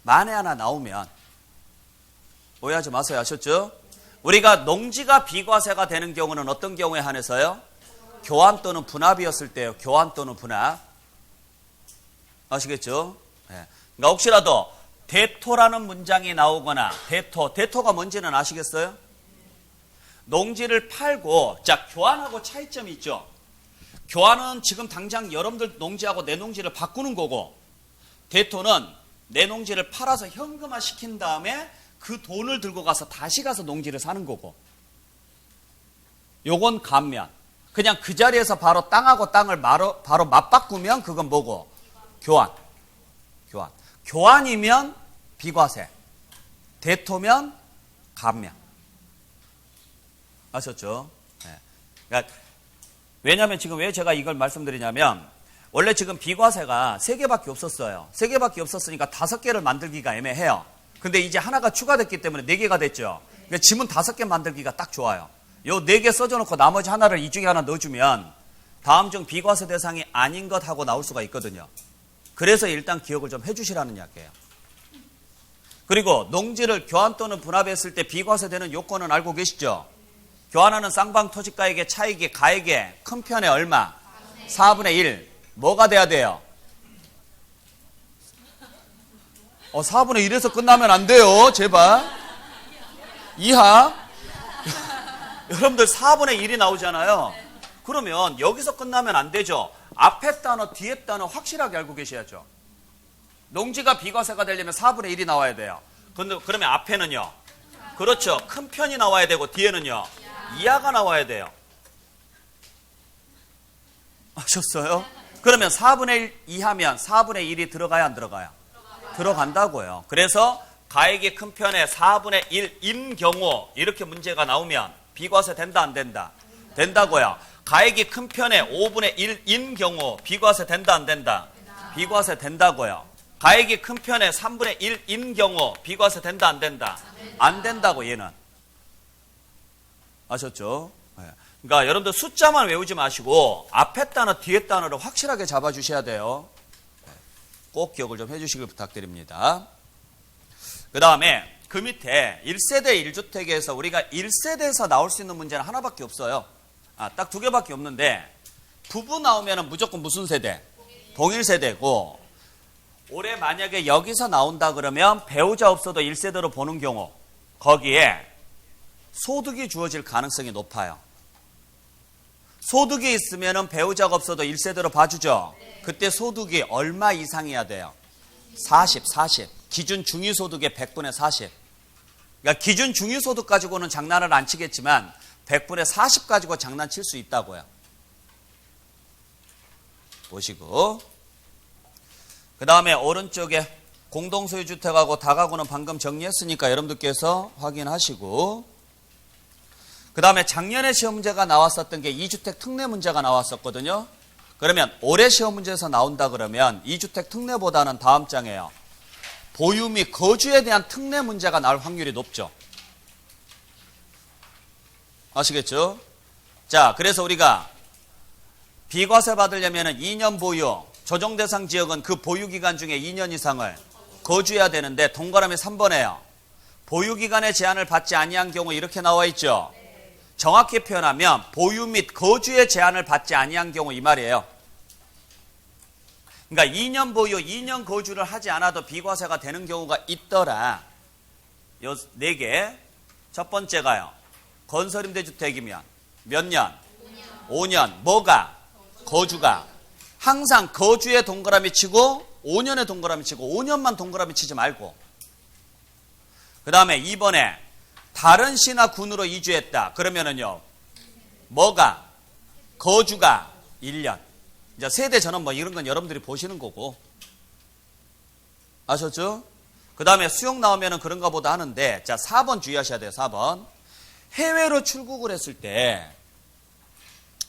만에 하나 나오면 오해하지 마세요. 아셨죠? 우리가 농지가 비과세가 되는 경우는 어떤 경우에 한해서요? 교환 또는 분합이었을 때요. 교환 또는 분합. 아시겠죠? 네. 그러니까 혹시라도 대토라는 문장이 나오거나 대토가 뭔지는 아시겠어요? 농지를 팔고, 자, 교환하고 차이점이 있죠. 교환은 지금 당장 여러분들 농지하고 내 농지를 바꾸는 거고, 대토는 내 농지를 팔아서 현금화 시킨 다음에 그 돈을 들고 가서 다시 가서 농지를 사는 거고, 요건 감면. 그냥 그 자리에서 바로 땅하고 땅을 바로 맞바꾸면 그건 뭐고? 교환. 교환이면 비과세. 대토면 감면. 아셨죠? 네. 그러니까 왜냐하면 지금 왜 제가 이걸 말씀드리냐면 원래 지금 비과세가 3개밖에 없었어요. 3개밖에 없었으니까 5개를 만들기가 애매해요. 근데 이제 하나가 추가됐기 때문에 4개가 됐죠. 그러니까 지문 5개 만들기가 딱 좋아요. 요 4개 써줘놓고 나머지 하나를 이 중에 하나 넣어주면 다음 중 비과세 대상이 아닌 것 하고 나올 수가 있거든요. 그래서 일단 기억을 좀 해주시라는 이야기예요. 그리고 농지를 교환 또는 분합했을 때 비과세 되는 요건은 알고 계시죠? 교환하는 쌍방토지가액의 차익이 가액의 큰 편에 얼마? 4분의 1. 뭐가 돼야 돼요? 4분의 1에서 끝나면 안 돼요. 제발. 이하. 여러분들 4분의 1이 나오잖아요. 그러면 여기서 끝나면 안 되죠. 앞에 단어, 뒤에 단어 확실하게 알고 계셔야죠. 농지가 비과세가 되려면 4분의 1이 나와야 돼요. 근데 그러면 앞에는요? 그렇죠. 큰 편이 나와야 되고 뒤에는요? 이하가 나와야 돼요. 아셨어요? 그러면 4분의 1 이하면 4분의 1이 들어가야 안 들어가요? 들어간다고요. 그래서 가액이 큰 편에 4분의 1인 경우 이렇게 문제가 나오면 비과세 된다 안 된다? 된다고요. 가액이 큰 편에 5분의 1인 경우 비과세 된다 안 된다? 비과세 된다고요. 가액이 큰 편에 3분의 1인 경우 비과세 된다 안 된다? 안 된다고 얘는. 아셨죠? 그러니까 여러분들 숫자만 외우지 마시고 앞에 단어 뒤에 단어를 확실하게 잡아주셔야 돼요. 꼭 기억을 좀 해주시길 부탁드립니다. 그 다음에 그 밑에 1세대 1주택에서 우리가 1세대에서 나올 수 있는 문제는 하나밖에 없어요. 딱 2개밖에 없는데 부부 나오면 무조건 무슨 세대? 동일 세대고 올해 만약에 여기서 나온다 그러면 배우자 없어도 1세대로 보는 경우 거기에 소득이 주어질 가능성이 높아요. 소득이 있으면 배우자가 없어도 1세대로 봐주죠. 그때 소득이 얼마 이상이어야 돼요? 40. 기준 중위소득의 100분의 40. 그러니까 기준 중위소득 가지고는 장난을 안 치겠지만 100분의 40 가지고 장난칠 수 있다고요. 보시고 그 다음에 오른쪽에 공동소유주택하고 다가구는 방금 정리했으니까 여러분들께서 확인하시고 그 다음에 작년에 시험 문제가 나왔었던 게 2주택 특례 문제가 나왔었거든요. 그러면 올해 시험 문제에서 나온다 그러면 2주택 특례보다는 다음 장에요. 보유 및 거주에 대한 특례 문제가 나올 확률이 높죠. 아시겠죠? 자, 그래서 우리가 비과세 받으려면 2년 보유, 조정 대상 지역은 그 보유 기간 중에 2년 이상을 거주해야 되는데 동그라미 3번에요. 보유 기간의 제한을 받지 아니한 경우 이렇게 나와 있죠. 정확히 표현하면 보유 및 거주의 제한을 받지 아니한 경우 이 말이에요. 그러니까 2년 보유, 2년 거주를 하지 않아도 비과세가 되는 경우가 있더라. 요 4개. 첫 번째가요. 건설임대주택이면 몇 년? 5년. 뭐가? 거주가. 항상 거주에 동그라미 치고 5년에 동그라미 치고 5년만 동그라미 치지 말고. 그 다음에 2번에 다른 시나 군으로 이주했다. 그러면은요. 뭐가? 거주가 1년. 이제 세대 전원 뭐 이런 건 여러분들이 보시는 거고. 아셨죠? 그 다음에 수용 나오면은 그런가 보다 하는데 자 4번 주의하셔야 돼요. 4번. 해외로 출국을 했을 때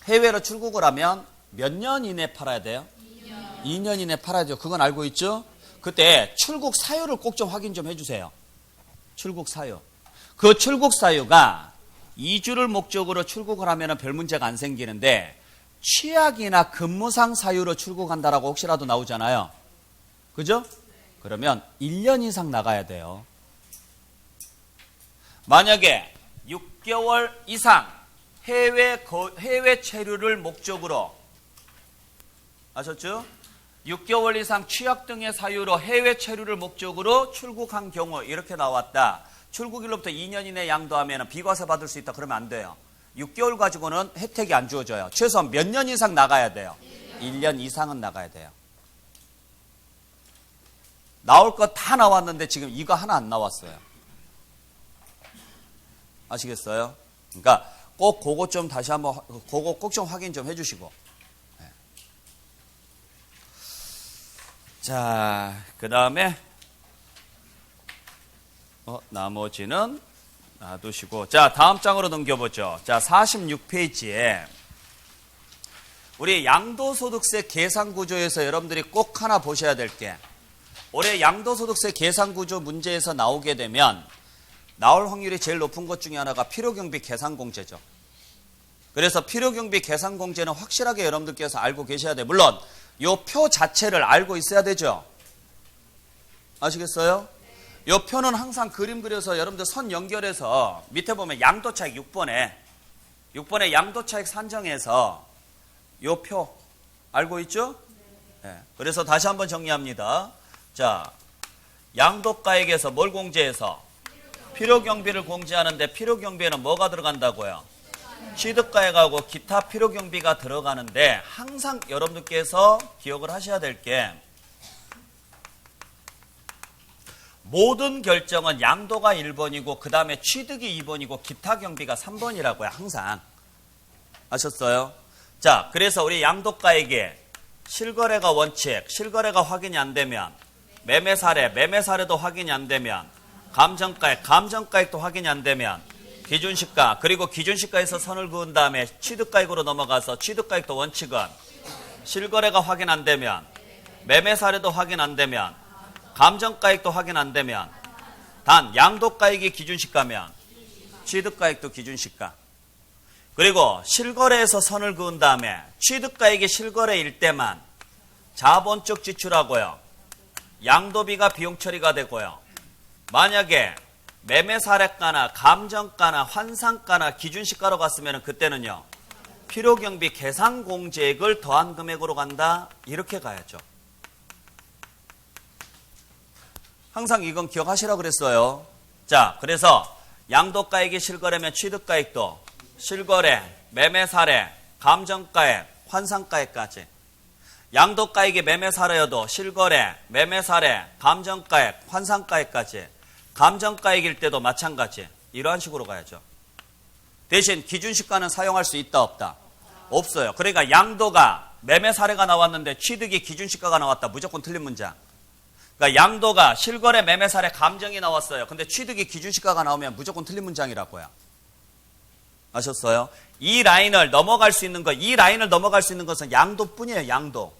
해외로 출국을 하면 몇 년 이내 팔아야 돼요? 2년 이내 팔아야 돼요. 그건 알고 있죠? 그때 출국 사유를 꼭 좀 확인 좀 해주세요. 출국 사유. 그 출국 사유가 이주를 목적으로 출국을 하면 별 문제가 안 생기는데 취약이나 근무상 사유로 출국한다라고 혹시라도 나오잖아요. 그죠? 그러면 1년 이상 나가야 돼요. 만약에 6개월 이상 해외 체류를 목적으로 아셨죠? 6개월 이상 취약 등의 사유로 해외 체류를 목적으로 출국한 경우 이렇게 나왔다. 출국일로부터 2년 이내 양도하면 비과세 받을 수 있다. 그러면 안 돼요. 6개월 가지고는 혜택이 안 주어져요. 최소한 몇 년 이상 나가야 돼요? 1년 이상은 나가야 돼요. 나올 거 다 나왔는데 지금 이거 하나 안 나왔어요. 아시겠어요? 그러니까 꼭 그거 좀 다시 한번 그거 꼭 좀 확인 좀 해주시고. 네. 자, 그 다음에 나머지는 놔두시고. 자, 다음 장으로 넘겨보죠. 자, 46페이지에 우리 양도소득세 계산구조에서 여러분들이 꼭 하나 보셔야 될 게, 올해 양도소득세 계산구조 문제에서 나오게 되면 나올 확률이 제일 높은 것 중에 하나가 필요경비 계산공제죠. 그래서 필요경비 계산공제는 확실하게 여러분들께서 알고 계셔야 돼요. 물론 이 표 자체를 알고 있어야 되죠. 아시겠어요? 이 표는 항상 그림 그려서 여러분들 선 연결해서 밑에 보면 양도차익 6번에 양도차익 산정해서 이 표 알고 있죠? 네. 그래서 다시 한번 정리합니다. 자, 양도가액에서 뭘 공제해서? 필요경비를 공제하는데 필요경비에는 뭐가 들어간다고요? 취득가액하고 기타 필요경비가 들어가는데, 항상 여러분들께서 기억을 하셔야 될 게, 모든 결정은 양도가 1번이고 그 다음에 취득이 2번이고 기타 경비가 3번이라고요. 항상. 아셨어요? 자, 그래서 우리 양도가액에 실거래가 원칙, 실거래가 확인이 안 되면, 매매사례도 확인이 안 되면, 감정가액도 확인이 안 되면, 기준시가, 그리고 기준시가에서 선을 그은 다음에 취득가액으로 넘어가서 취득가액도 원칙은 실거래가 확인 안 되면, 매매사례도 확인 안 되면, 감정가액도 확인 안 되면, 단 양도가액이 기준시가면 취득가액도 기준시가, 그리고 실거래에서 선을 그은 다음에 취득가액이 실거래일 때만 자본적 지출하고요, 양도비가 비용 처리가 되고요, 만약에 매매사례가나 감정가나 환산가나 기준시가로 갔으면 그때는요, 필요경비 계산공제액을 더한 금액으로 간다, 이렇게 가야죠. 항상 이건 기억하시라고 그랬어요. 자, 그래서 양도가액이 실거래면 취득가액도 실거래, 매매사례, 감정가액, 환산가액까지. 양도가액이 매매사례여도 실거래, 매매사례, 감정가액, 환산가액까지. 감정가액일 때도 마찬가지. 이러한 식으로 가야죠. 대신 기준시가는 사용할 수 있다 없다? 없어요. 그러니까 양도가 매매사례가 나왔는데 취득이 기준시가가 나왔다. 무조건 틀린 문장. 그러니까 양도가 실거래, 매매사례, 감정이 나왔어요. 근데 취득이 기준시가가 나오면 무조건 틀린 문장이라고요. 아셨어요? 이 라인을 넘어갈 수 있는 것은 양도뿐이에요. 양도.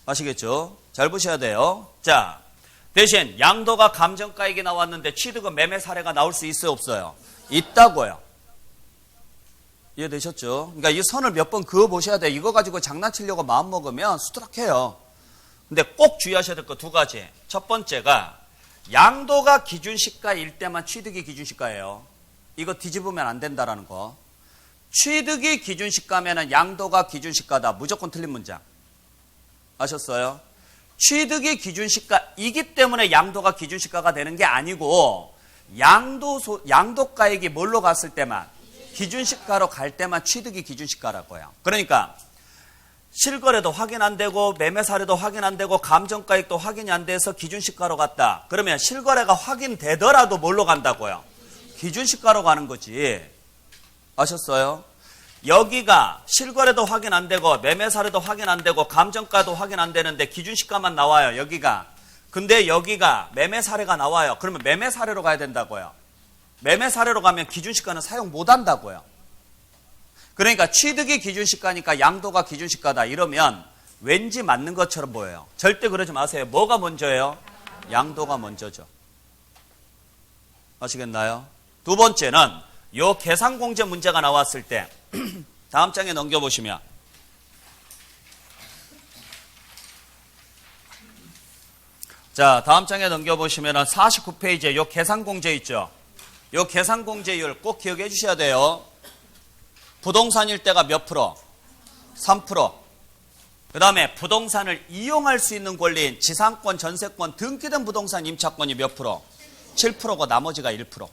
아시겠죠? 잘 보셔야 돼요. 자, 대신 양도가 감정가액이 나왔는데 취득은 매매사례가 나올 수 있어요? 없어요? 있다고요. 이해되셨죠? 그러니까 이 선을 몇 번 그어 보셔야 돼요. 이거 가지고 장난치려고 마음먹으면 수두룩해요. 근데 꼭 주의하셔야 될 거 두 가지. 첫 번째가 양도가 기준시가일 때만 취득이 기준시가예요. 이거 뒤집으면 안 된다라는 거. 취득이 기준시가면 양도가 기준시가다. 무조건 틀린 문장. 아셨어요? 취득이 기준시가이기 때문에 양도가 기준시가가 되는 게 아니고, 양도가액이 뭘로 갔을 때만, 기준시가로 갈 때만 취득이 기준시가라고요. 그러니까 실거래도 확인 안 되고 매매사례도 확인 안 되고 감정가액도 확인이 안 돼서 기준시가로 갔다. 그러면 실거래가 확인되더라도 뭘로 간다고요? 기준시가로 가는 거지. 아셨어요? 여기가 실거래도 확인 안 되고 매매사례도 확인 안 되고 감정가도 확인 안 되는데 기준시가만 나와요. 여기가. 근데 여기가 매매사례가 나와요. 그러면 매매사례로 가야 된다고요. 매매사례로 가면 기준시가는 사용 못 한다고요. 그러니까 취득이 기준시가니까 양도가 기준시가다 이러면 왠지 맞는 것처럼 보여요. 절대 그러지 마세요. 뭐가 먼저예요? 양도가 먼저죠. 아시겠나요? 두 번째는 요 계산공제 문제가 나왔을 때 다음 장에 넘겨보시면 자, 다음 장에 넘겨보시면 49페이지에 요 계산공제 있죠. 요 계산공제율 꼭 기억해 주셔야 돼요. 부동산일 때가 몇 프로? 3%. 그 다음에 부동산을 이용할 수 있는 권리인 지상권, 전세권, 등기된 부동산 임차권이 몇 프로? 7%고 나머지가 1%.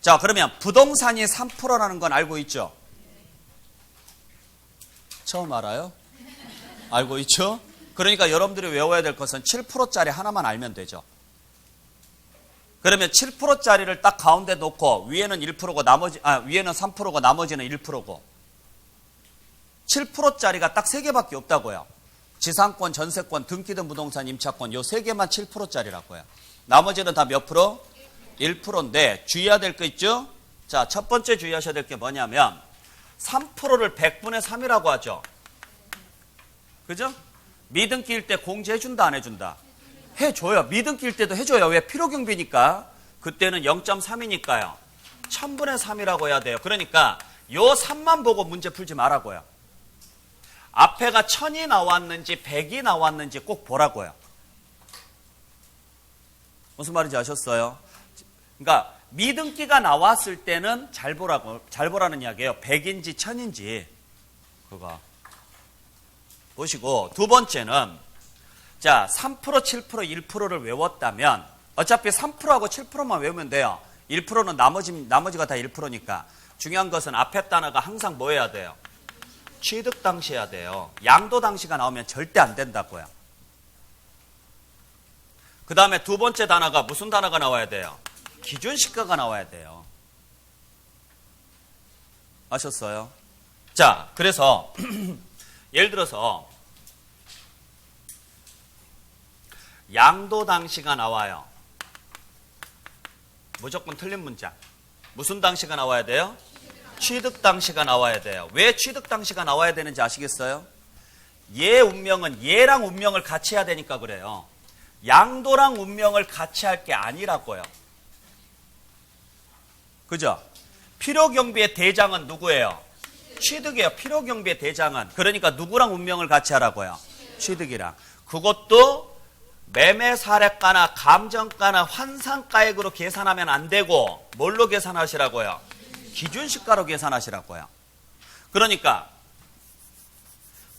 자, 그러면 부동산이 3%라는 건 알고 있죠? 처음 알아요? 알고 있죠? 그러니까 여러분들이 외워야 될 것은 7%짜리 하나만 알면 되죠. 그러면 7%짜리를 딱 가운데 놓고 위에는 1%고 위에는 3%고 나머지는 1%고 7%짜리가 딱 3개밖에 없다고요. 지상권, 전세권, 등기된 부동산, 임차권 요 세 개만 7%짜리라고요. 나머지는 다 몇 프로? 1%인데 주의해야 될 거 있죠? 자, 첫 번째 주의하셔야 될 게 뭐냐면 3%를 100분의 3이라고 하죠. 그죠? 미등기일 때 공제해준다, 안 해준다? 해줘요. 미등기일 때도 해줘요. 왜? 필요경비니까. 그때는 0.3이니까요. 1000분의 3이라고 해야 돼요. 그러니까 요 3만 보고 문제 풀지 말라고요. 앞에가 1000이 나왔는지 100이 나왔는지 꼭 보라고요. 무슨 말인지 아셨어요? 그러니까 미등기가 나왔을 때는 잘 보라는 이야기예요. 100인지 1000인지 그거 보시고, 두 번째는 자 3%, 7%, 1%를 외웠다면 어차피 3%하고 7%만 외우면 돼요. 1%는 나머지가 다 1%니까. 중요한 것은 앞에 단어가 항상 뭐 해야 돼요? 취득 당시 해야 돼요. 양도 당시가 나오면 절대 안 된다고요. 그 다음에 두 번째 단어가 무슨 단어가 나와야 돼요? 기준시가가 나와야 돼요. 아셨어요? 자, 그래서 예를 들어서 양도 당시가 나와요. 무조건 틀린 문장. 무슨 당시가 나와야 돼요? 취득 당시가 나와야 돼요. 왜 취득 당시가 나와야 되는지 아시겠어요? 얘 운명은 얘랑 운명을 같이 해야 되니까 그래요. 양도랑 운명을 같이 할 게 아니라고요. 그죠? 필요경비의 대장은 누구예요? 취득이에요. 필요경비의 대장은. 그러니까 누구랑 운명을 같이 하라고요? 취득이랑. 그것도 매매 사례가나 감정가나 환산가액으로 계산하면 안 되고 뭘로 계산하시라고요? 기준시가로 계산하시라고요. 그러니까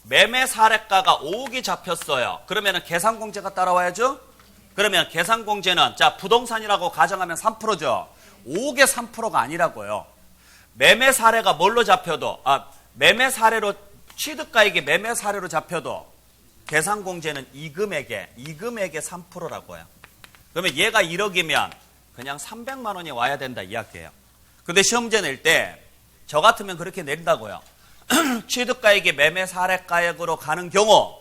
매매 사례가가 5억이 잡혔어요. 그러면 계산공제가 따라와야죠? 그러면 계산공제는 자 부동산이라고 가정하면 3%죠. 5억의 3%가 아니라고요. 매매 사례가 뭘로 잡혀도 매매 사례로 취득가액이 매매 사례로 잡혀도 계산공제는 이 금액의 3%라고요. 그러면 얘가 1억이면 그냥 300만 원이 와야 된다 이야기예요. 근데 시험제 낼 때 저 같으면 그렇게 낸다고요. 취득가액이 매매 사례가액으로 가는 경우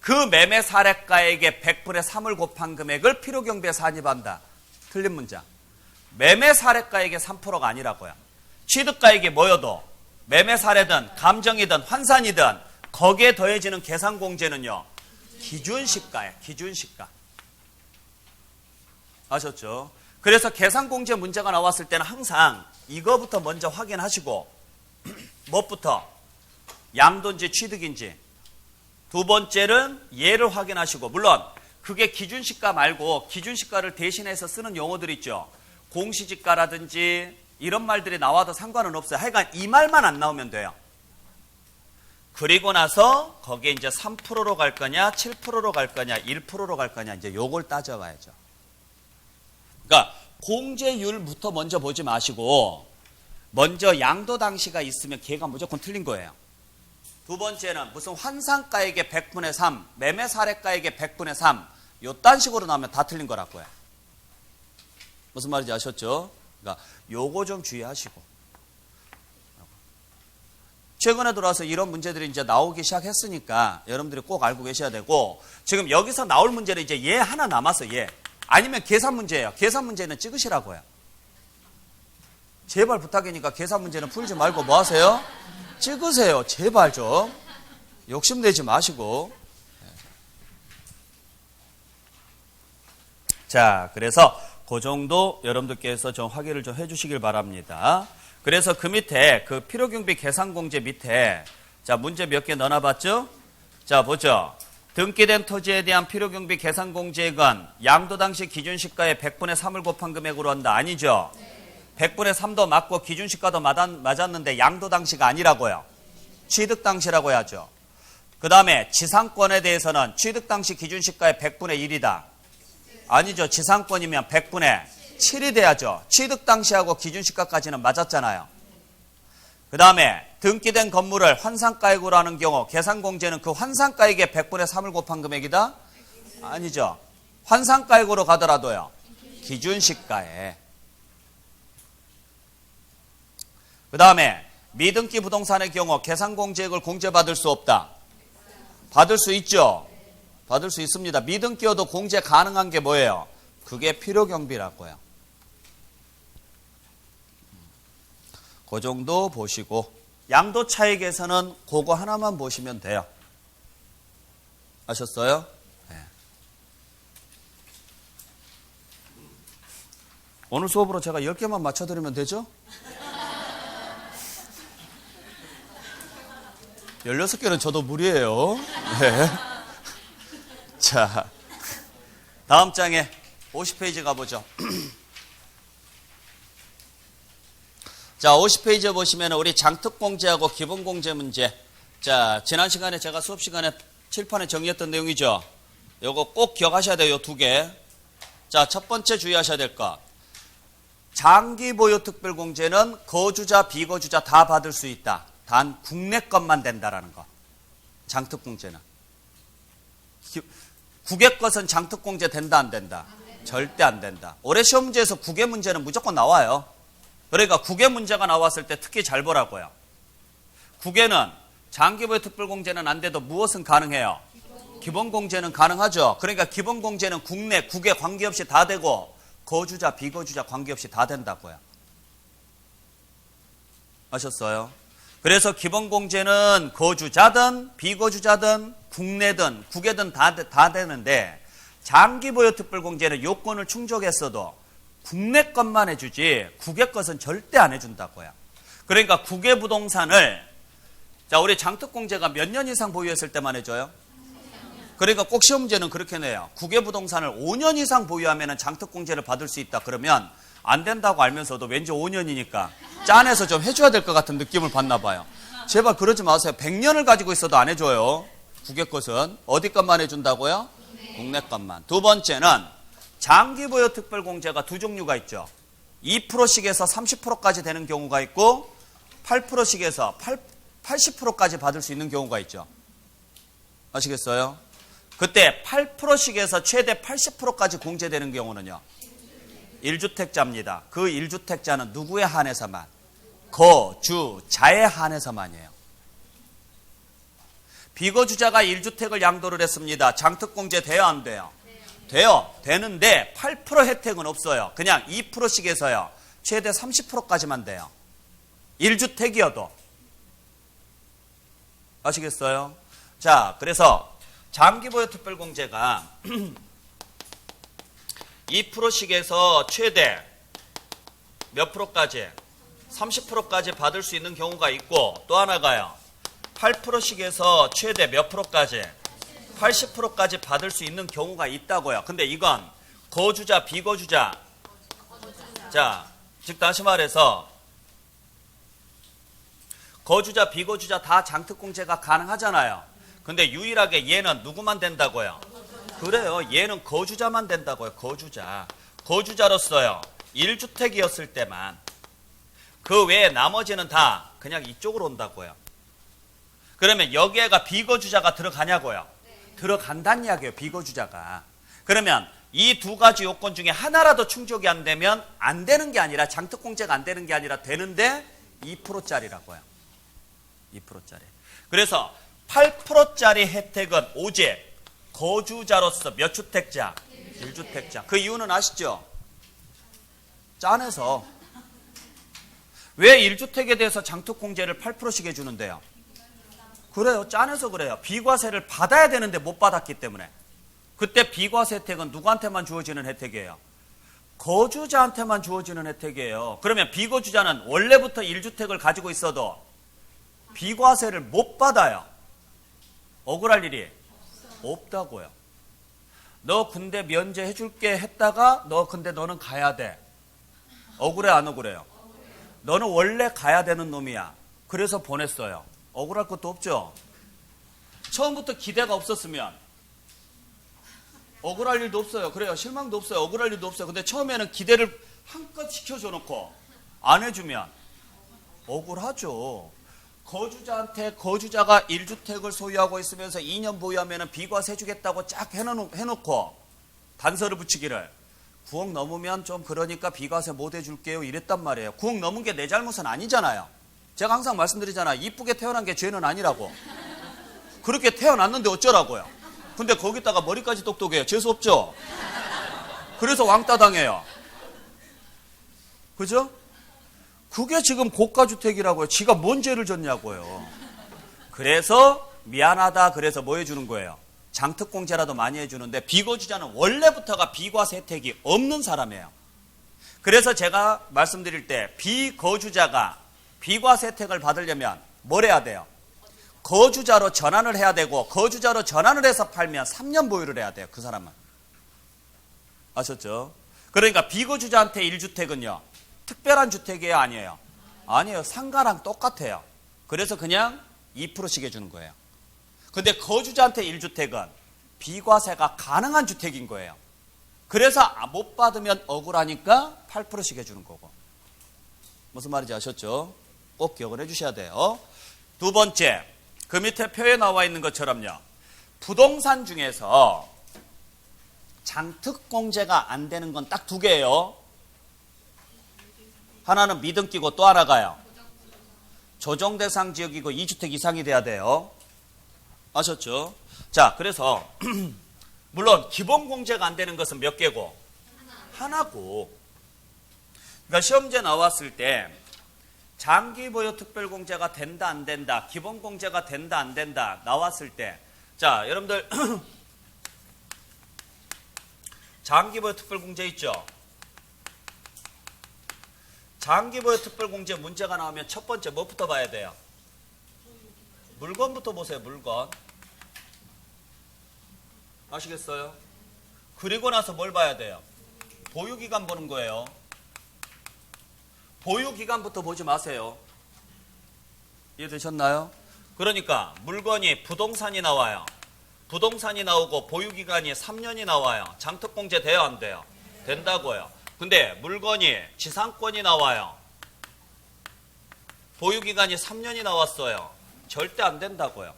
그 매매 사례가액의 100분의 3을 곱한 금액을 필요경비에 산입한다. 틀린 문장. 매매 사례가액의 3%가 아니라고요. 취득가액이 뭐여도 매매 사례든 감정이든 환산이든 거기에 더해지는 계산공제는요. 기준시가예요. 기준시가. 아셨죠? 그래서 계산공제 문제가 나왔을 때는 항상 이거부터 먼저 확인하시고 무엇부터? 양도인지 취득인지. 두 번째는 얘를 확인하시고 물론 그게 기준시가 말고 기준시가를 대신해서 쓰는 용어들 있죠. 공시지가라든지 이런 말들이 나와도 상관은 없어요. 하여간 이 말만 안 나오면 돼요. 그리고 나서 거기에 이제 3%로 갈 거냐, 7%로 갈 거냐, 1%로 갈 거냐 이제 요걸 따져봐야죠. 그러니까 공제율부터 먼저 보지 마시고 먼저 양도 당시가 있으면 걔가 무조건 틀린 거예요. 두 번째는 무슨 환산가액의 100분의 3, 매매 사례가액의 100분의 3 요딴 식으로 나오면 다 틀린 거라고요. 무슨 말인지 아셨죠? 그러니까 요거 좀 주의하시고 최근에 들어와서 이런 문제들이 이제 나오기 시작했으니까 여러분들이 꼭 알고 계셔야 되고 지금 여기서 나올 문제는 이제 얘 하나 남았어. 얘. 아니면 계산 문제예요. 계산 문제는 찍으시라고요. 제발 부탁이니까 계산 문제는 풀지 말고 뭐 하세요? 찍으세요. 제발 좀. 욕심내지 마시고. 자, 그래서 그 정도 여러분들께서 좀 확인을 좀 해주시길 바랍니다. 그래서 그 밑에 그 필요경비 계산공제 밑에 자 문제 몇 개 넣어놨죠? 자 보죠. 등기된 토지에 대한 필요경비 계산공제액은 양도 당시 기준시가의 100분의 3을 곱한 금액으로 한다. 아니죠? 100분의 3도 맞고 기준시가도 맞았는데 양도 당시가 아니라고요. 취득 당시라고 해야죠. 그 다음에 지상권에 대해서는 취득 당시 기준시가의 100분의 1이다. 아니죠. 지상권이면 100분의 7이 돼야죠. 취득 당시하고 기준시가까지는 맞았잖아요. 그 다음에 등기된 건물을 환산가액으로 하는 경우 계산공제는 그 환산가액의 100분의 3을 곱한 금액이다? 아니죠. 환산가액으로 가더라도요. 기준시가에. 그 다음에 미등기 부동산의 경우 계산공제액을 공제받을 수 없다. 받을 수 있죠? 받을 수 있습니다. 미등 끼어도 공제 가능한 게 뭐예요? 그게 필요경비라고요. 그 정도 보시고 양도 차익에서는 그거 하나만 보시면 돼요. 아셨어요? 네. 오늘 수업으로 제가 10개만 맞춰드리면 되죠? 16개는 저도 무리예요. 네. 자, 다음 장에 50페이지 가보죠. 자, 50페이지에 보시면 우리 장특공제하고 기본공제 문제. 자, 지난 시간에 제가 수업 시간에 칠판에 정리했던 내용이죠. 요거 꼭 기억하셔야 돼요. 요 두 개. 자, 첫 번째 주의하셔야 될 것. 장기보유특별공제는 거주자, 비거주자 다 받을 수 있다. 단 국내 것만 된다라는 거. 장특공제는. 국외 것은 장특공제 된다 안 된다? 절대 안 된다. 올해 시험 문제에서 국외 문제는 무조건 나와요. 그러니까 국외 문제가 나왔을 때 특히 잘 보라고요. 국외는 장기보유특별공제는 안 돼도 무엇은 가능해요? 기본공제는 가능하죠. 그러니까 기본공제는 국내, 국외 관계없이 다 되고 거주자, 비거주자 관계없이 다 된다고요. 아셨어요? 그래서 기본공제는 거주자든 비거주자든 국내든 국외든 다 되는데 장기보유특별공제는 요건을 충족했어도 국내 것만 해주지 국외 것은 절대 안 해준다고요. 그러니까 국외 부동산을 자 우리 장특공제가 몇 년 이상 보유했을 때만 해줘요? 그러니까 꼭 시험 문제는 그렇게 내요. 국외 부동산을 5년 이상 보유하면 장특공제를 받을 수 있다. 그러면 안 된다고 알면서도 왠지 5년이니까 짠해서 좀 해줘야 될 것 같은 느낌을 받나 봐요. 제발 그러지 마세요. 100년을 가지고 있어도 안 해줘요. 국외 것은. 어디 것만 해준다고요? 국내 것만. 두 번째는 장기보유특별공제가 두 종류가 있죠. 2%씩에서 30%까지 되는 경우가 있고 8%씩에서 80%까지 받을 수 있는 경우가 있죠. 아시겠어요? 그때 8%씩에서 최대 80%까지 공제되는 경우는요. 1주택자입니다. 그 1주택자는 누구에 한해서만? 거주자에 한해서만이에요. 비거주자가 1주택을 양도를 했습니다. 장특공제 돼요 안 돼요? 돼요. 되는데 8% 혜택은 없어요. 그냥 2%씩에서요. 최대 30%까지만 돼요. 1주택이어도. 아시겠어요? 자, 그래서 장기보유특별공제가 2%씩에서 최대 몇 프로까지? 30%까지 받을 수 있는 경우가 있고 또 하나가요. 8%씩에서 최대 몇 프로까지? 80%까지 받을 수 있는 경우가 있다고요. 근데 이건 거주자, 비거주자. 자, 즉 다시 말해서 거주자, 비거주자 다 장특공제가 가능하잖아요. 근데 유일하게 얘는 누구만 된다고요? 그래요. 얘는 거주자만 된다고요. 거주자. 거주자로서요. 1주택이었을 때만. 그 외에 나머지는 다 그냥 이쪽으로 온다고요. 그러면 여기에가 비거주자가 들어가냐고요? 들어간다는 이야기예요. 비거주자가. 그러면 이 두 가지 요건 중에 하나라도 충족이 안 되면 안 되는 게 아니라 장특공제가 안 되는 게 아니라 되는데 2%짜리라고요. 2%짜리. 그래서 8%짜리 혜택은 오직 거주자로서 몇 주택자? 1주택자. 그 이유는 아시죠? 짠해서. 왜 1주택에 대해서 장특공제를 8%씩 해주는데요? 그래요. 짠해서 그래요. 비과세를 받아야 되는데 못 받았기 때문에. 그때 비과세 혜택은 누구한테만 주어지는 혜택이에요? 거주자한테만 주어지는 혜택이에요. 그러면 비거주자는 원래부터 1주택을 가지고 있어도 비과세를 못 받아요. 억울할 일이 없다고요. 너 근데 면제해 줄게 했다가 너 근데 너는 가야 돼. 억울해 안 억울해요? 너는 원래 가야 되는 놈이야. 그래서 보냈어요. 억울할 것도 없죠. 처음부터 기대가 없었으면 억울할 일도 없어요. 그래요. 실망도 없어요. 억울할 일도 없어요. 근데 처음에는 기대를 한껏 시켜줘 놓고 안 해주면 억울하죠. 거주자한테 거주자가 1주택을 소유하고 있으면서 2년 보유하면 비과세 주겠다고 쫙 해놓고 단서를 붙이기를 9억 넘으면 좀 그러니까 비과세 못 해줄게요 이랬단 말이에요. 9억 넘은 게 내 잘못은 아니잖아요. 제가 항상 말씀드리잖아요. 이쁘게 태어난 게 죄는 아니라고. 그렇게 태어났는데 어쩌라고요? 근데 거기다가 머리까지 똑똑해요. 재수 없죠? 그래서 왕따 당해요. 그죠? 그게 지금 고가주택이라고요. 지가 뭔 죄를 졌냐고요. 그래서 미안하다 그래서 뭐 해주는 거예요? 장특공제라도 많이 해주는데 비거주자는 원래부터가 비과세 혜택이 없는 사람이에요. 그래서 제가 말씀드릴 때 비거주자가 비과세 혜택을 받으려면 뭘 해야 돼요? 거주자로 전환을 해야 되고 거주자로 전환을 해서 팔면 3년 보유를 해야 돼요. 그 사람은. 아셨죠? 그러니까 비거주자한테 1주택은요. 특별한 주택이에요? 아니에요? 아니에요. 상가랑 똑같아요. 그래서 그냥 2%씩 해주는 거예요. 근데 거주자한테 1주택은 비과세가 가능한 주택인 거예요. 그래서 못 받으면 억울하니까 8%씩 해주는 거고. 무슨 말인지 아셨죠? 꼭 기억을 해주셔야 돼요. 두 번째, 그 밑에 표에 나와 있는 것처럼요. 부동산 중에서 장특공제가 안 되는 건 딱 두 개예요. 하나는 미등기고 또 하나가요. 조정대상 지역이고 2주택 이상이 돼야 돼요. 아셨죠? 자, 그래서 물론 기본공제가 안 되는 것은 몇 개고? 하나고. 그러니까 시험제 나왔을 때 장기보유 특별공제가 된다 안 된다, 기본공제가 된다 안 된다 나왔을 때, 자 여러분들 장기보유 특별공제 있죠? 장기보유 특별공제 문제가 나오면 첫 번째 뭐부터 봐야 돼요? 물건부터 보세요. 물건. 아시겠어요? 그리고 나서 뭘 봐야 돼요? 보유기간 보는 거예요. 보유기간부터 보지 마세요. 이해되셨나요? 그러니까 물건이 부동산이 나와요. 부동산이 나오고 보유기간이 3년이 나와요. 장특공제 돼요? 안 돼요? 된다고요. 근데 물건이 지상권이 나와요. 보유기간이 3년이 나왔어요. 절대 안 된다고요.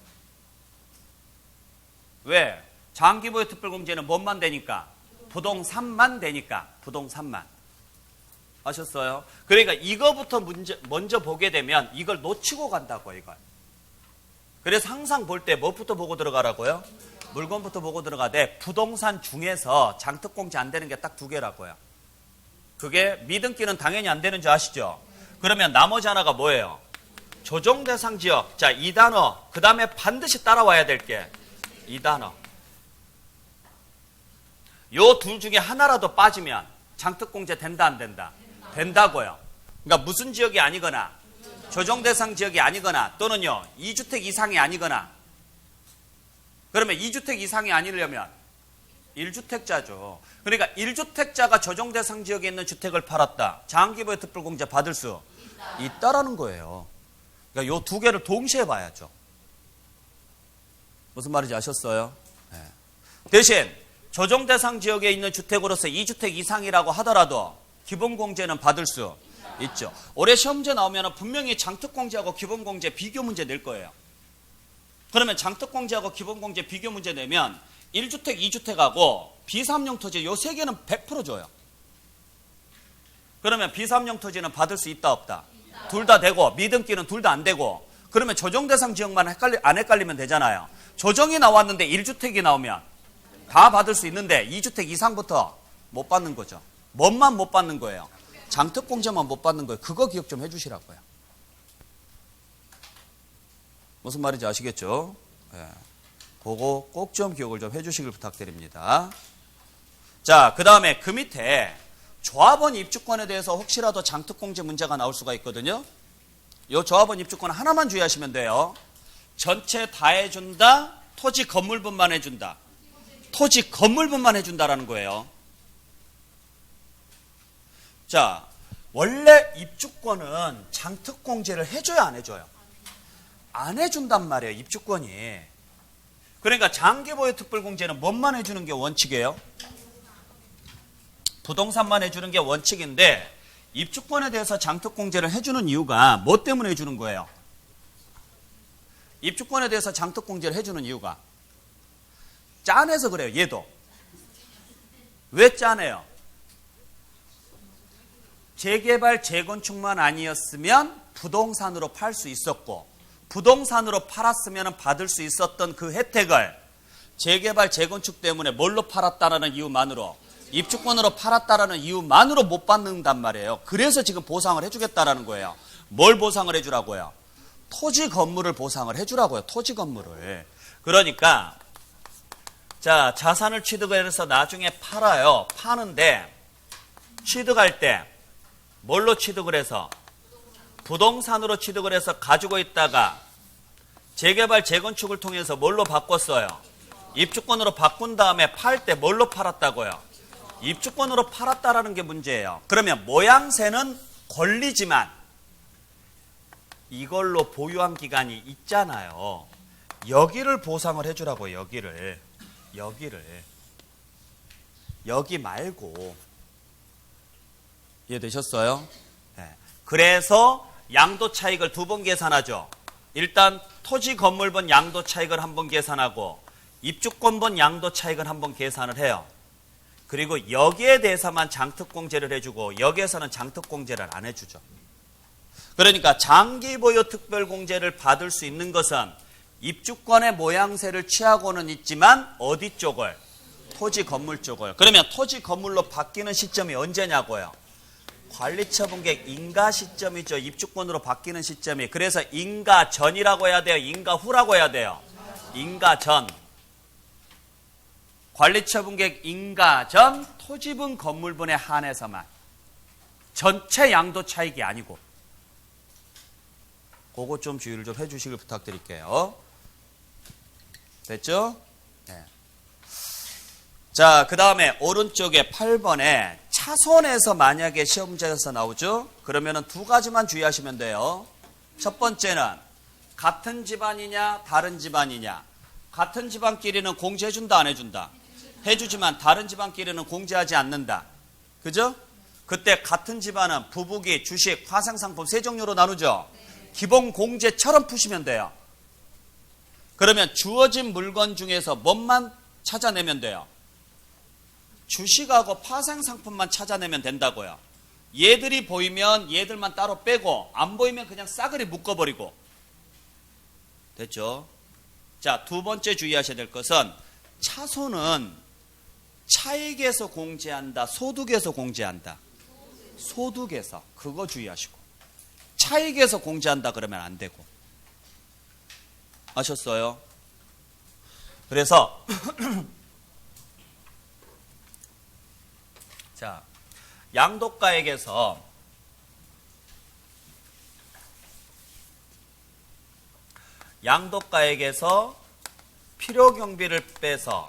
왜? 장기보유 특별공제는 뭔만 되니까? 부동산만 되니까. 부동산만. 아셨어요? 그러니까 이거부터 먼저 보게 되면 이걸 놓치고 간다고요. 이걸. 그래서 항상 볼 때 뭐부터 보고 들어가라고요? 물건부터 보고 들어가되 부동산 중에서 장특공제 안 되는 게 딱 두 개라고요. 그게 미등기는 당연히 안 되는 줄 아시죠? 그러면 나머지 하나가 뭐예요? 조정대상 지역. 자, 이 단어. 그 다음에 반드시 따라와야 될 게 이 단어. 요 둘 중에 하나라도 빠지면 장특공제 된다 안 된다? 된다고요. 그러니까 무슨 지역이 아니거나 조정대상 지역이 아니거나 또는요 2주택 이상이 아니거나. 그러면 2주택 이상이 아니려면 1주택자죠. 그러니까 1주택자가 조정대상 지역에 있는 주택을 팔았다. 장기보유 특별공제 받을 수 있다라는 거예요. 그러니까 요 두 개를 동시에 봐야죠. 무슨 말인지 아셨어요? 네. 대신 조정대상 지역에 있는 주택으로서 2주택 이상이라고 하더라도 기본공제는 받을 수 있죠. 올해 시험제 나오면 분명히 장특공제하고 기본공제 비교 문제 낼 거예요. 그러면 장특공제하고 기본공제 비교 문제 내면 1주택, 2주택하고 비삼용 토지 요 세 개는 100% 줘요. 그러면 비삼용 토지는 받을 수 있다 없다? 둘 다 되고 미등기는 둘 다 안 되고. 그러면 조정대상 지역만 안 헷갈리면 되잖아요. 조정이 나왔는데 1주택이 나오면 다 받을 수 있는데 2주택 이상부터 못 받는 거죠. 뭔만 못 받는 거예요? 장특공제만 못 받는 거예요. 그거 기억 좀 해주시라고요. 무슨 말인지 아시겠죠? 네. 그거 꼭 좀 기억을 좀 해주시길 부탁드립니다. 자, 그 다음에 그 밑에 조합원 입주권에 대해서 혹시라도 장특공제 문제가 나올 수가 있거든요. 이 조합원 입주권 하나만 주의하시면 돼요. 전체 다 해준다, 토지 건물분만 해준다. 토지 건물분만 해준다라는 거예요. 자, 원래 입주권은 장특공제를 해줘야 안 해줘요? 안 해준단 말이에요, 입주권이. 그러니까 장기보유 특별공제는 뭔만 해주는 게 원칙이에요? 부동산만 해주는 게 원칙인데 입주권에 대해서 장특공제를 해주는 이유가 뭐 때문에 해주는 거예요? 입주권에 대해서 장특공제를 해주는 이유가 짠해서 그래요. 얘도. 왜 짠해요? 재개발, 재건축만 아니었으면 부동산으로 팔 수 있었고 부동산으로 팔았으면 받을 수 있었던 그 혜택을 재개발, 재건축 때문에 뭘로 팔았다라는 이유만으로, 입주권으로 팔았다라는 이유만으로 못 받는단 말이에요. 그래서 지금 보상을 해주겠다라는 거예요. 뭘 보상을 해주라고요? 토지 건물을 보상을 해주라고요. 토지 건물을. 그러니까 자, 자산을 취득을 해서 나중에 팔아요. 파는데 취득할 때 뭘로 취득을 해서? 부동산으로 취득을 해서 가지고 있다가 재개발, 재건축을 통해서 뭘로 바꿨어요? 입주권으로 바꾼 다음에 팔 때 뭘로 팔았다고요? 입주권으로 팔았다라는 게 문제예요. 그러면 모양새는 권리지만 이걸로 보유한 기간이 있잖아요. 여기를 보상을 해주라고요. 여기를. 여기 말고. 이해되셨어요? 네. 그래서 양도 차익을 두 번 계산하죠. 일단 토지 건물번 양도 차익을 한 번 계산하고 입주권번 양도 차익을 한 번 계산을 해요. 그리고 여기에 대해서만 장특공제를 해주고 여기에서는 장특공제를 안 해주죠. 그러니까 장기보유 특별공제를 받을 수 있는 것은 입주권의 모양새를 취하고는 있지만 어디 쪽을? 토지 건물 쪽을. 그러면 토지 건물로 바뀌는 시점이 언제냐고요? 관리처분계획 인가 시점이죠. 입주권으로 바뀌는 시점이. 그래서 인가 전이라고 해야 돼요? 인가 후라고 해야 돼요? 인가 전. 관리처분계획 인가 전 토지분 건물분에 한해서만. 전체 양도 차익이 아니고. 그거 좀 주의를 좀 해주시길 부탁드릴게요. 됐죠? 네. 자, 그 다음에 오른쪽에 8번에 차손에서 만약에 시험 문제에서 나오죠? 그러면은 두 가지만 주의하시면 돼요. 첫 번째는 같은 집안이냐 다른 집안이냐. 같은 집안끼리는 공제해준다 안 해준다? 해주지만 다른 집안끼리는 공제하지 않는다. 그죠? 그때 같은 집안은 부부기, 주식, 화생상품 세 종류로 나누죠? 기본 공제처럼 푸시면 돼요. 그러면 주어진 물건 중에서 뭔만 찾아내면 돼요? 주식하고 파생상품만 찾아내면 된다고요. 얘들이 보이면 얘들만 따로 빼고 안 보이면 그냥 싸그리 묶어버리고. 됐죠? 자, 두 번째 주의하셔야 될 것은 차손은 차익에서 공제한다, 소득에서 공제한다? 소득에서. 그거 주의하시고. 차익에서 공제한다 그러면 안 되고. 아셨어요? 그래서 자, 양도가액에서 필요경비를 빼서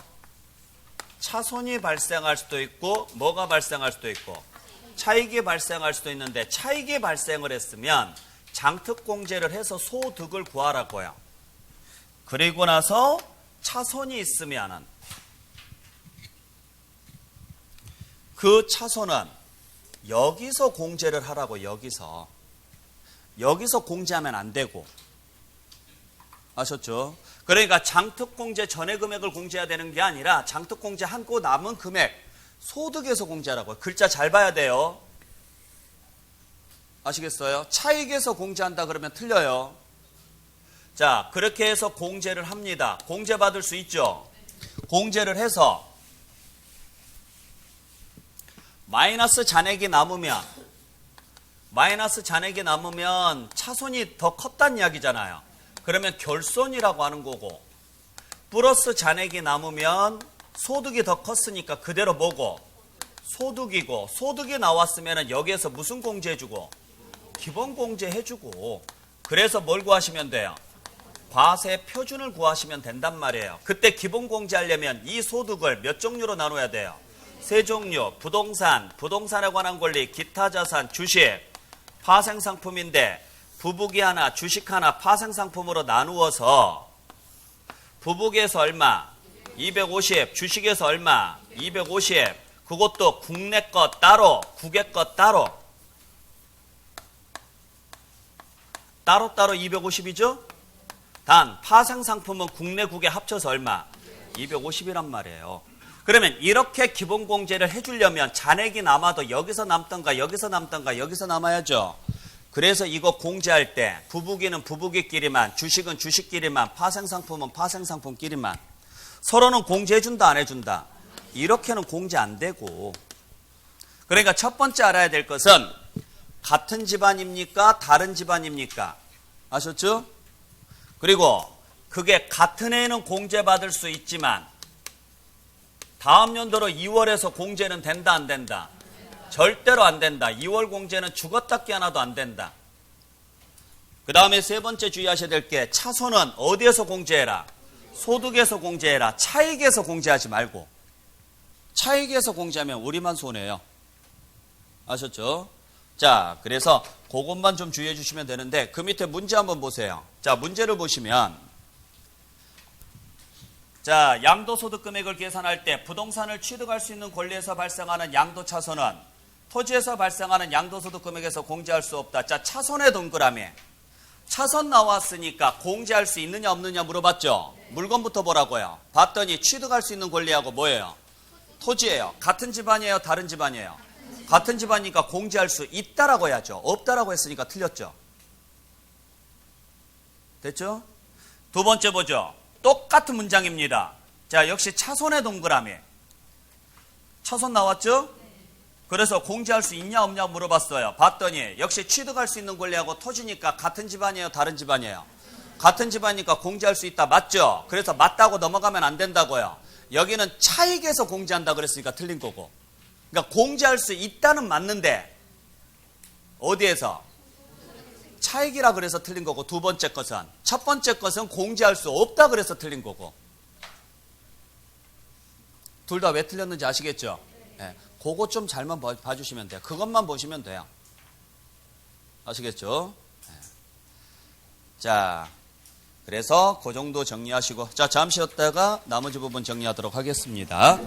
차손이 발생할 수도 있고 뭐가 발생할 수도 있고 차익이 발생할 수도 있는데 차익이 발생을 했으면 장특공제를 해서 소득을 구하라고요. 그리고 나서 차손이 있으면은 그 차손은 여기서 공제를 하라고. 여기서 공제하면 안 되고. 아셨죠? 그러니까 장특공제 전액 금액을 공제해야 되는 게 아니라 장특공제 하고 남은 금액 소득에서 공제하라고요. 글자 잘 봐야 돼요. 아시겠어요? 차익에서 공제한다 그러면 틀려요. 자, 그렇게 해서 공제를 합니다. 공제 받을 수 있죠? 공제를 해서 마이너스 잔액이 남으면 차손이 더 컸다는 이야기잖아요. 그러면 결손이라고 하는 거고, 플러스 잔액이 남으면 소득이 더 컸으니까 그대로 뭐고? 소득이고, 소득이 나왔으면 여기에서 무슨 공제해주고? 기본 공제해주고. 그래서 뭘 구하시면 돼요? 과세 표준을 구하시면 된단 말이에요. 그때 기본 공제하려면 이 소득을 몇 종류로 나눠야 돼요? 세 종류. 부동산에 관한 권리, 기타 자산, 주식, 파생상품인데 부부기 하나, 주식 하나, 파생상품으로 나누어서 부부기에서 얼마? 250. 주식에서 얼마? 250. 그것도 국내 것 따로, 국외 것 따로. 따로따로 250이죠? 단 파생상품은 국내 국외 합쳐서 얼마? 250이란 말이에요. 그러면 이렇게 기본공제를 해주려면 잔액이 남아도 여기서 남던가 여기서 남던가 여기서 남아야죠. 그래서 이거 공제할 때 부부기는 부부기끼리만, 주식은 주식끼리만, 파생상품은 파생상품끼리만. 서로는 공제해준다 안 해준다? 이렇게는 공제 안 되고. 그러니까 첫 번째 알아야 될 것은 같은 집안입니까? 다른 집안입니까? 아셨죠? 그리고 그게 같은 해에는 공제받을 수 있지만 다음 연도로 2월에서 공제는 된다 안 된다? 절대로 안 된다. 2월 공제는 죽었다 깨어나도 안 된다. 그 다음에 세 번째 주의하셔야 될 게 차손은 어디에서 공제해라? 소득에서 공제해라. 차익에서 공제하지 말고. 차익에서 공제하면 우리만 손해요. 아셨죠? 자, 그래서 그것만 좀 주의해 주시면 되는데 그 밑에 문제 한번 보세요. 자, 문제를 보시면 자, 양도소득 금액을 계산할 때 부동산을 취득할 수 있는 권리에서 발생하는 양도차손은 토지에서 발생하는 양도소득 금액에서 공제할 수 없다. 자, 차손의 동그라미. 차손 나왔으니까 공제할 수 있느냐 없느냐 물어봤죠? 물건부터 보라고요. 봤더니 취득할 수 있는 권리하고 뭐예요? 토지예요. 같은 집안이에요? 다른 집안이에요? 같은 집안이니까 공제할 수 있다라고 해야죠. 없다라고 했으니까 틀렸죠. 됐죠? 두 번째 보죠. 똑같은 문장입니다. 자, 역시 차손의 동그라미. 차손 나왔죠? 그래서 공제할 수 있냐 없냐 물어봤어요. 봤더니 역시 취득할 수 있는 권리하고 토지니까 같은 집안이에요? 다른 집안이에요? 같은 집안이니까 공제할 수 있다. 맞죠? 그래서 맞다고 넘어가면 안 된다고요. 여기는 차익에서 공제한다 그랬으니까 틀린 거고. 그러니까 공제할 수 있다는 맞는데 어디에서? 차익이라 그래서 틀린 거고. 두 번째 것은, 첫 번째 것은 공제할 수 없다 그래서 틀린 거고. 둘 다 왜 틀렸는지 아시겠죠? 네. 그거 좀 잘만 봐주시면 돼요. 그것만 보시면 돼요. 아시겠죠? 네. 자, 그래서 그 정도 정리하시고, 자, 잠시 쉬었다가 나머지 부분 정리하도록 하겠습니다.